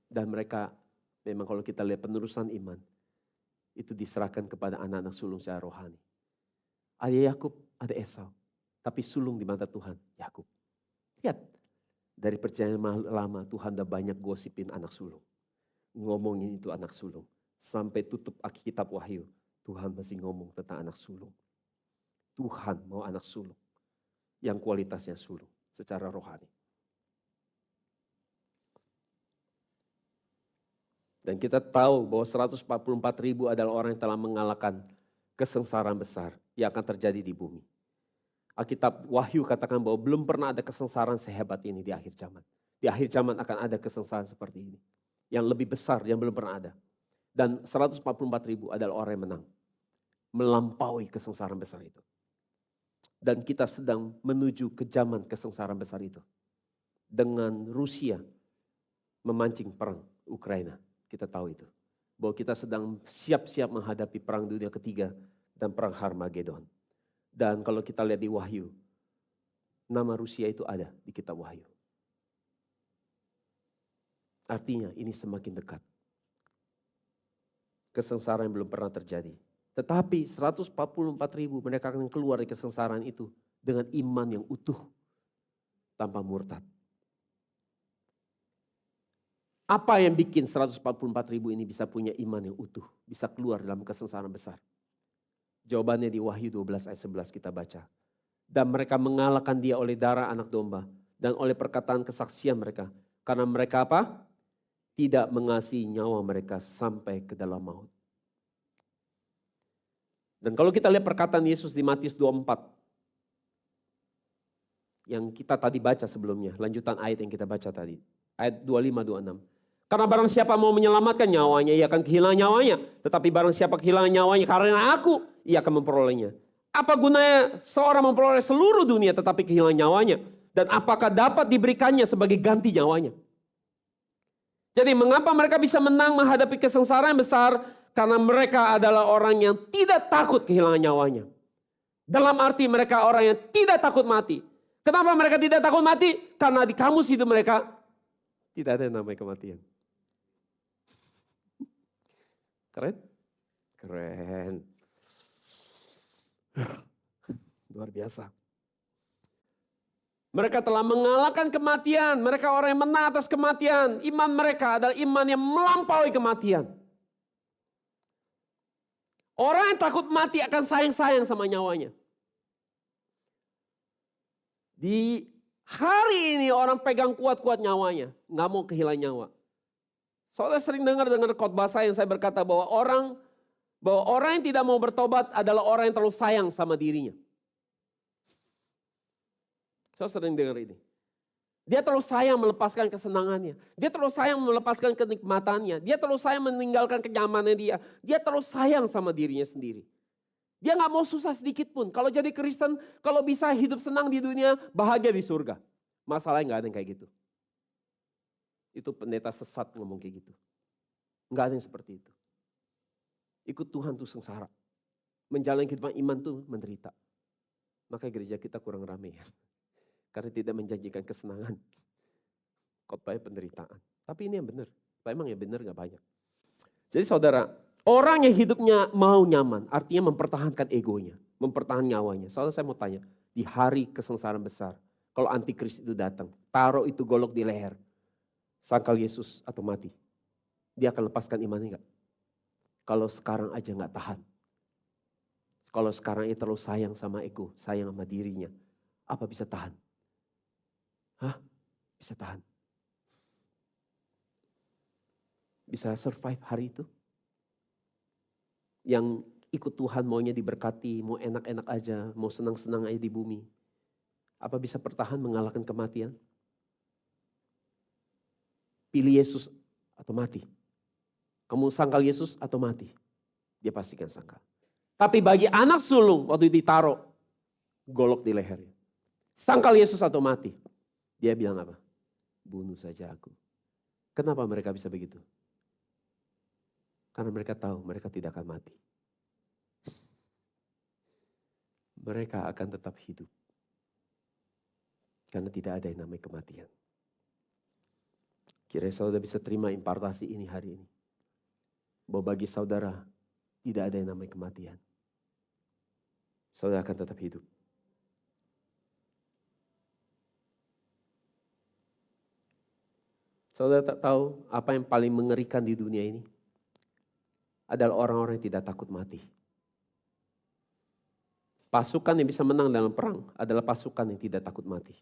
Dan mereka memang kalau kita lihat penerusan iman, itu diserahkan kepada anak-anak sulung secara rohani. Ada Yakub, ada Esau. Tapi sulung di mata Tuhan, Yakub. Lihat, dari perjanjian lama Tuhan udah banyak gosipin anak sulung. Ngomongin itu anak sulung. sampai tutup kitab Wahyu, Tuhan masih ngomong tentang anak sulung. Tuhan mau anak sulung yang kualitasnya sulung secara rohani. Dan kita tahu bahwa 144.000 adalah orang yang telah mengalahkan kesengsaraan besar yang akan terjadi di bumi. Alkitab Wahyu katakan bahwa belum pernah ada kesengsaraan sehebat ini di akhir zaman. Di akhir zaman akan ada kesengsaraan seperti ini. Yang lebih besar yang belum pernah ada. Dan 144.000 adalah orang yang menang. Melampaui kesengsaraan besar itu. Dan kita sedang menuju ke zaman kesengsaraan besar itu. Dengan Rusia memancing perang Ukraina. Kita tahu itu. Bahwa kita sedang siap-siap menghadapi perang dunia ketiga dan perang Harmagedon. Dan kalau kita lihat di Wahyu, nama Rusia itu ada di kitab Wahyu. Artinya ini semakin dekat. Kesengsaraan yang belum pernah terjadi. Tetapi 144.000 mereka akan keluar dari kesengsaraan itu dengan iman yang utuh tanpa murtad. Apa yang bikin 144.000 ini bisa punya iman yang utuh, bisa keluar dalam kesengsaraan besar? Jawabannya di Wahyu 12 ayat 11 kita baca. Dan mereka mengalahkan dia oleh darah anak domba dan oleh perkataan kesaksian mereka. Karena mereka apa? Tidak mengasihi nyawa mereka sampai ke dalam maut. Dan kalau kita lihat perkataan Yesus di Matius 24. Yang kita tadi baca sebelumnya, lanjutan ayat yang kita baca tadi. Ayat 25-26. Karena barang siapa mau menyelamatkan nyawanya, ia akan kehilangan nyawanya. Tetapi barang siapa kehilangan nyawanya karena aku, ia akan memperolehnya. Apa gunanya seorang memperoleh seluruh dunia tetapi kehilangan nyawanya? Dan apakah dapat diberikannya sebagai ganti nyawanya? Jadi mengapa mereka bisa menang menghadapi kesengsaraan besar? Karena mereka adalah orang yang tidak takut kehilangan nyawanya. Dalam arti mereka orang yang tidak takut mati. Kenapa mereka tidak takut mati? Karena di kamus hidup mereka tidak ada yang namanya kematian. Keren? Keren. Luar biasa. Mereka telah mengalahkan kematian. Mereka orang yang menang atas kematian. Iman mereka adalah iman yang melampaui kematian. Orang yang takut mati akan sayang-sayang sama nyawanya. Di hari ini orang pegang kuat-kuat nyawanya. Nggak mau kehilangan nyawa. Saudara sering dengar khotbah saya yang saya berkata bahwa orang yang tidak mau bertobat adalah orang yang terlalu sayang sama dirinya. Saya sering dengar ini. Dia terlalu sayang melepaskan kesenangannya. Dia terlalu sayang melepaskan kenikmatannya. Dia terlalu sayang meninggalkan kenyamanannya dia. Dia terlalu sayang sama dirinya sendiri. Dia gak mau susah sedikit pun. Kalau jadi Kristen, kalau bisa hidup senang di dunia, bahagia di surga. Masalahnya gak ada yang kayak gitu. Itu pendeta sesat ngomong kayak gitu. Gak ada yang seperti itu. Ikut Tuhan tuh sengsara. Menjalani kehidupan iman tuh menderita. Maka gereja kita kurang rame ya. Karena tidak menjanjikan kesenangan. Khotbahnya penderitaan. Tapi ini yang benar. Memang yang benar gak banyak. Jadi saudara, orang yang hidupnya mau nyaman, artinya mempertahankan egonya. Mempertahankan nyawanya. Saudara saya mau tanya, di hari kesengsaraan besar, kalau antikris itu datang, taruh itu golok di leher, sangkal Yesus atau mati, dia akan lepaskan imannya gak? Kalau sekarang aja gak tahan. Kalau sekarang ia terlalu sayang sama ego, sayang sama dirinya, apa bisa tahan? Bisa tahan. Bisa survive hari itu. Yang ikut Tuhan maunya diberkati, mau enak-enak aja, mau senang-senang aja di bumi. Apa bisa bertahan mengalahkan kematian? Pilih Yesus atau mati. Kamu sangkal Yesus atau mati? Dia pastikan sangkal. Tapi bagi anak sulung waktu ditaruh golok di lehernya. Sangkal Yesus atau mati? Dia bilang apa? Bunuh saja aku. Kenapa mereka bisa begitu? Karena mereka tahu mereka tidak akan mati. Mereka akan tetap hidup. Karena tidak ada yang namanya kematian. Kira-kira saudara bisa terima impartasi ini hari ini. Bahwa bagi saudara tidak ada yang namanya kematian. Saudara akan tetap hidup. Saudara tak tahu apa yang paling mengerikan di dunia ini? adalah orang-orang yang tidak takut mati. Pasukan yang bisa menang dalam perang adalah pasukan yang tidak takut mati.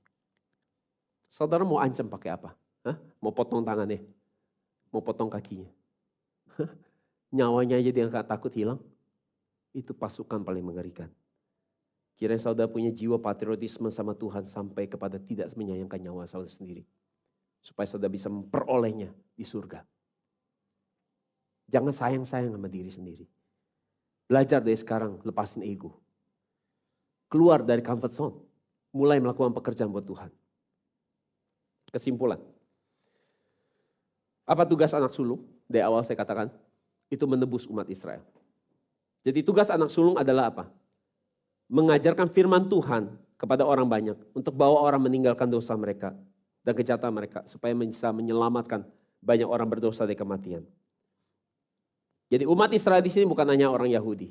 Saudara mau ancam pakai apa? Hah? Mau potong tangannya? Mau potong kakinya? Nyawanya aja dia nggak takut hilang? Itu pasukan paling mengerikan. Kiranya saudara punya jiwa patriotisme sama Tuhan sampai kepada tidak menyayangkan nyawa saudara sendiri. Supaya saudara bisa memperolehnya di surga. Jangan sayang-sayang sama diri sendiri. Belajar dari sekarang, lepasin ego. Keluar dari comfort zone. Mulai melakukan pekerjaan buat Tuhan. Kesimpulan. Apa tugas anak sulung? Dari awal saya katakan, itu menebus umat Israel. Jadi tugas anak sulung adalah apa? Mengajarkan firman Tuhan kepada orang banyak. Untuk bawa orang meninggalkan dosa mereka dan kejahatan mereka. Supaya bisa menyelamatkan banyak orang berdosa dari kematian. Jadi umat Israel di sini bukan hanya orang Yahudi.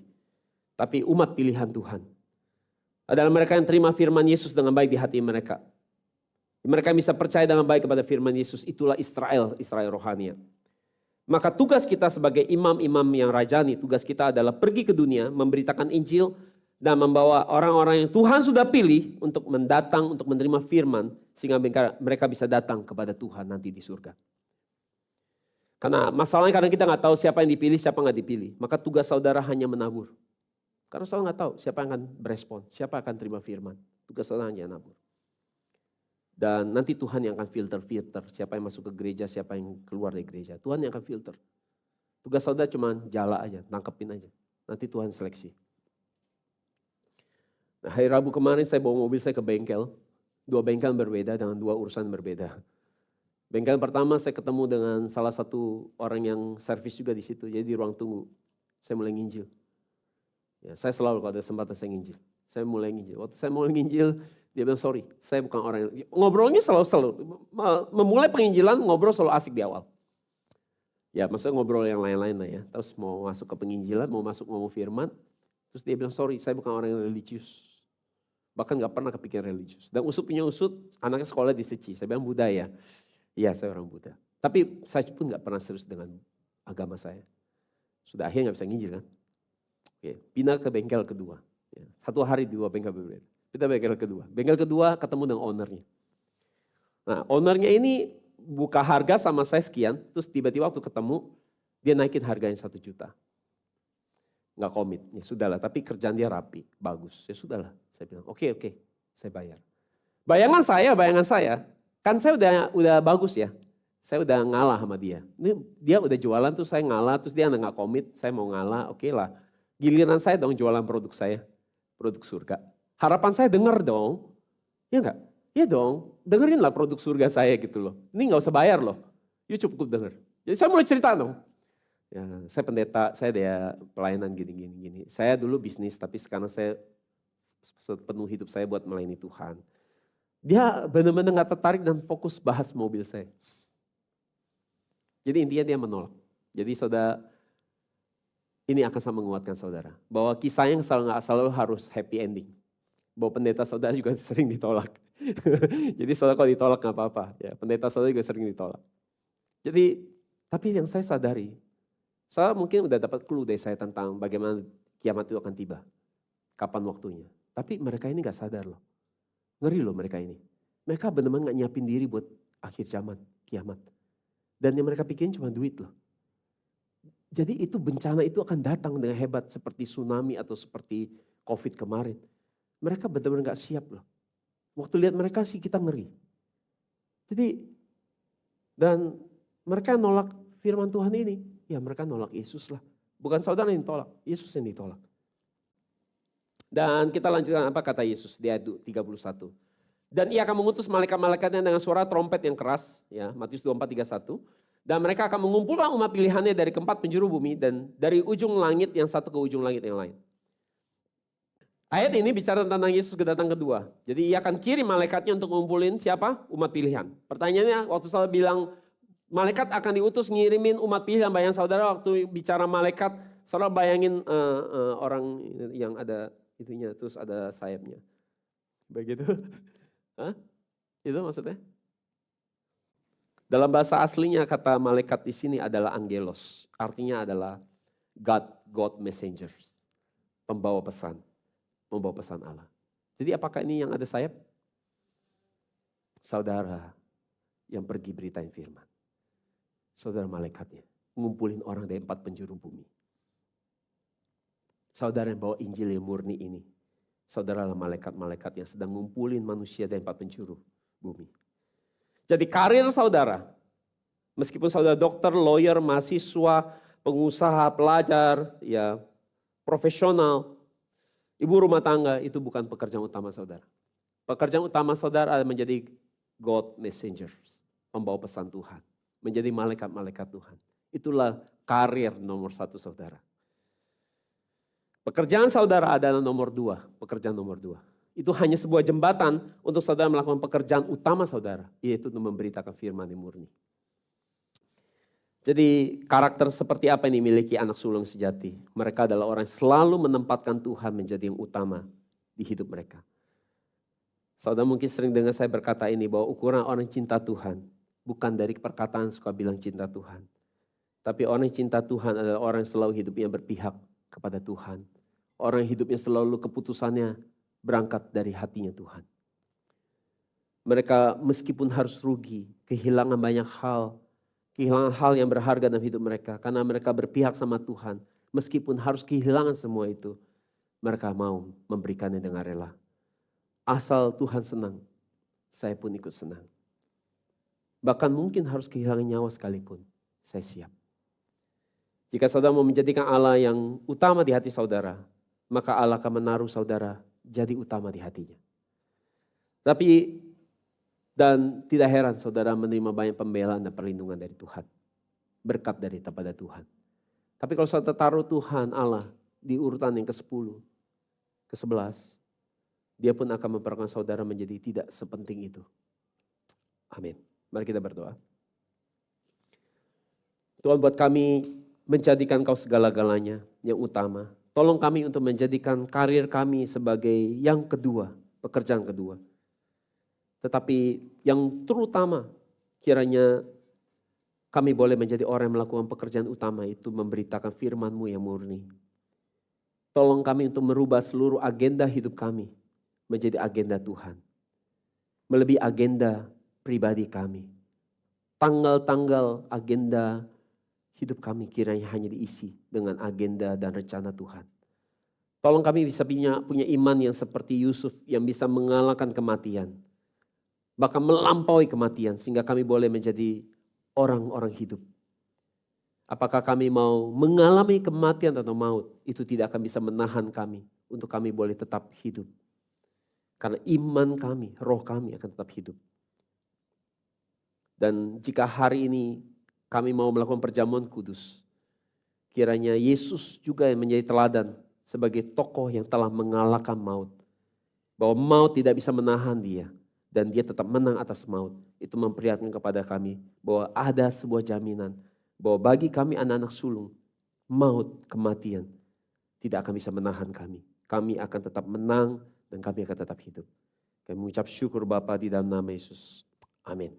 Tapi umat pilihan Tuhan. Adalah mereka yang terima firman Yesus dengan baik di hati mereka. Mereka bisa percaya dengan baik kepada firman Yesus. Itulah Israel rohani. Maka tugas kita sebagai imam-imam yang rajani, tugas kita adalah pergi ke dunia, memberitakan Injil, dan membawa orang-orang yang Tuhan sudah pilih untuk mendatang, untuk menerima firman, sehingga mereka bisa datang kepada Tuhan nanti di surga. Karena masalahnya kadang kita nggak tahu siapa yang dipilih, siapa nggak dipilih. Maka tugas saudara hanya menabur. Karena saudara nggak tahu siapa yang akan berespon, siapa akan terima firman. Tugas saudara hanya nabur. Dan nanti Tuhan yang akan filter siapa yang masuk ke gereja, siapa yang keluar dari gereja. Tuhan yang akan filter. Tugas saudara cuma jala aja, nangkepin aja. Nanti Tuhan seleksi. Nah, hari Rabu kemarin saya bawa mobil saya ke bengkel. 2 bengkel berbeda dengan 2 urusan berbeda. Bengkel pertama saya ketemu dengan salah satu orang yang servis juga di situ. Jadi di ruang tunggu saya mulai nginjil. Ya, saya selalu kalau ada kesempatan saya nginjil. Saya mulai nginjil. Waktu saya mulai nginjil, dia bilang sorry, saya bukan orang yang... Ngobrolnya selalu. Memulai penginjilan, ngobrol selalu asik di awal. Ya maksudnya ngobrol yang lain-lain lah ya. Terus mau masuk ke penginjilan, mau masuk ngomong firman. Terus dia bilang sorry, saya bukan orang yang religius. Bahkan gak pernah kepikiran religius. Dan usut punya usut, anaknya sekolah di Seci. Saya bilang budaya. Iya saya orang Buddha. Tapi saya pun gak pernah serius dengan agama saya. Sudah akhirnya gak bisa nginjil kan. Oke, pindah ke bengkel kedua. Ya, 1 hari di 2 bengkel berbeda. Pindah bengkel kedua. Bengkel kedua ketemu dengan ownernya. Nah ownernya ini buka harga sama saya sekian. Terus tiba-tiba waktu ketemu, dia naikin harganya 1 juta. Nggak komit, ya sudahlah. Tapi kerjaan dia rapi, bagus. Ya sudahlah, saya bilang oke, saya bayar. Bayangan saya, kan saya udah bagus ya. Saya udah ngalah sama dia. Ini dia udah jualan tuh saya ngalah, terus dia nggak komit, saya mau ngalah, oke lah. Giliran saya dong jualan produk saya, produk surga. Harapan saya denger dong, ya enggak? Iya dong, dengerin lah produk surga saya gitu loh. Ini nggak usah bayar loh, you cukup denger. Jadi saya mulai cerita dong. Ya, saya pendeta, saya ada pelayanan gini. Saya dulu bisnis, tapi sekarang saya penuh hidup saya buat melayani Tuhan. Dia benar-benar nggak tertarik dan fokus bahas mobil saya. Jadi intinya dia menolak. Jadi saudara, ini akan sama menguatkan saudara. Bahwa kisah yang selalu harus happy ending. Bahwa pendeta saudara juga sering ditolak. Jadi saudara kalau ditolak gak apa-apa. Ya, pendeta saudara juga sering ditolak. Jadi, tapi yang saya sadari, saya mungkin udah dapat clue dari saya tentang bagaimana kiamat itu akan tiba. Kapan waktunya. Tapi mereka ini gak sadar loh. Ngeri loh mereka ini. Mereka benar-benar gak nyiapin diri buat akhir zaman, kiamat. Dan yang mereka pikirin cuma duit loh. Jadi itu bencana itu akan datang dengan hebat seperti tsunami atau seperti COVID kemarin. Mereka benar-benar gak siap loh. Waktu lihat mereka sih kita ngeri. Jadi dan mereka nolak firman Tuhan ini. Ya mereka nolak Yesus lah. Bukan saudara yang ditolak, Yesus yang ditolak. Dan kita lanjutkan apa kata Yesus di ayat 31. Dan ia akan mengutus malaikat-malaikatnya dengan suara trompet yang keras. Ya, Matius 24:31. Dan mereka akan mengumpulkan umat pilihannya dari keempat penjuru bumi dan dari ujung langit yang satu ke ujung langit yang lain. Ayat ini bicara tentang Yesus kedatangan kedua. Jadi ia akan kirim malaikatnya untuk mengumpulin siapa? Umat pilihan. Pertanyaannya waktu saya bilang malaikat akan diutus ngirimin umat pilihan. Bayang saudara waktu bicara malaikat, saudara bayangin orang yang ada itunya terus ada sayapnya. Begitu? Hah? Itu maksudnya? Dalam bahasa aslinya kata malaikat di sini adalah angelos. Artinya adalah God messengers. Pembawa pesan Allah. Jadi apakah ini yang ada sayap? Saudara yang pergi beritain firman. Saudara malaikatnya, ngumpulin orang dari 4 penjuru bumi. Saudara yang bawa Injil yang murni ini. Saudara malaikat-malaikat yang sedang ngumpulin manusia dari 4 penjuru bumi. Jadi karir saudara, meskipun saudara dokter, lawyer, mahasiswa, pengusaha, pelajar, ya profesional, ibu rumah tangga, itu bukan pekerjaan utama saudara. Pekerjaan utama saudara adalah menjadi God messengers, pembawa pesan Tuhan, menjadi malaikat-malaikat Tuhan. Itulah karir nomor 1 saudara. Pekerjaan saudara adalah nomor 2, pekerjaan nomor 2. Itu hanya sebuah jembatan untuk saudara melakukan pekerjaan utama saudara, yaitu untuk memberitakan firman yang murni. Jadi karakter seperti apa yang dimiliki anak sulung sejati? Mereka adalah orang yang selalu menempatkan Tuhan menjadi yang utama di hidup mereka. Saudara mungkin sering dengar saya berkata ini, bahwa ukuran orang cinta Tuhan bukan dari perkataan suka bilang cinta Tuhan. Tapi orang yang cinta Tuhan adalah orang yang selalu hidupnya berpihak kepada Tuhan. Orang yang hidupnya selalu keputusannya berangkat dari hatinya Tuhan. Mereka meskipun harus rugi, kehilangan banyak hal, kehilangan hal yang berharga dalam hidup mereka. Karena mereka berpihak sama Tuhan. Meskipun harus kehilangan semua itu, mereka mau memberikannya dengan rela. Asal Tuhan senang, saya pun ikut senang. Bahkan mungkin harus kehilangan nyawa sekalipun, saya siap. Jika saudara mau menjadikan Allah yang utama di hati saudara, maka Allah akan menaruh saudara jadi utama di hatinya. Tapi dan tidak heran saudara menerima banyak pembelaan dan perlindungan dari Tuhan. Berkat dari kepada Tuhan. Tapi kalau saudara taruh Tuhan Allah di urutan yang ke-10, ke-11, dia pun akan memperlakukan saudara menjadi tidak sepenting itu. Amin. Mari kita berdoa. Tuhan, buat kami menjadikan Kau segala-galanya yang utama. Tolong kami untuk menjadikan karir kami sebagai yang kedua, pekerjaan kedua. Tetapi yang terutama kiranya kami boleh menjadi orang yang melakukan pekerjaan utama itu memberitakan firman-Mu yang murni. Tolong kami untuk merubah seluruh agenda hidup kami menjadi agenda Tuhan. Melebihi agenda pribadi kami. Tanggal-tanggal agenda hidup kami kiranya hanya diisi dengan agenda dan rencana Tuhan. Tolong kami bisa punya iman yang seperti Yusuf yang bisa mengalahkan kematian. Bahkan melampaui kematian sehingga kami boleh menjadi orang-orang hidup. Apakah kami mau mengalami kematian atau maut, itu tidak akan bisa menahan kami untuk kami boleh tetap hidup. Karena iman kami, roh kami akan tetap hidup. Dan jika hari ini kami mau melakukan perjamuan kudus, kiranya Yesus juga yang menjadi teladan sebagai tokoh yang telah mengalahkan maut. Bahwa maut tidak bisa menahan dia dan dia tetap menang atas maut. Itu memperlihatkan kepada kami bahwa ada sebuah jaminan bahwa bagi kami anak-anak sulung, maut, kematian tidak akan bisa menahan kami. Kami akan tetap menang dan kami akan tetap hidup. Kami mengucap syukur Bapa di dalam nama Yesus. Amin.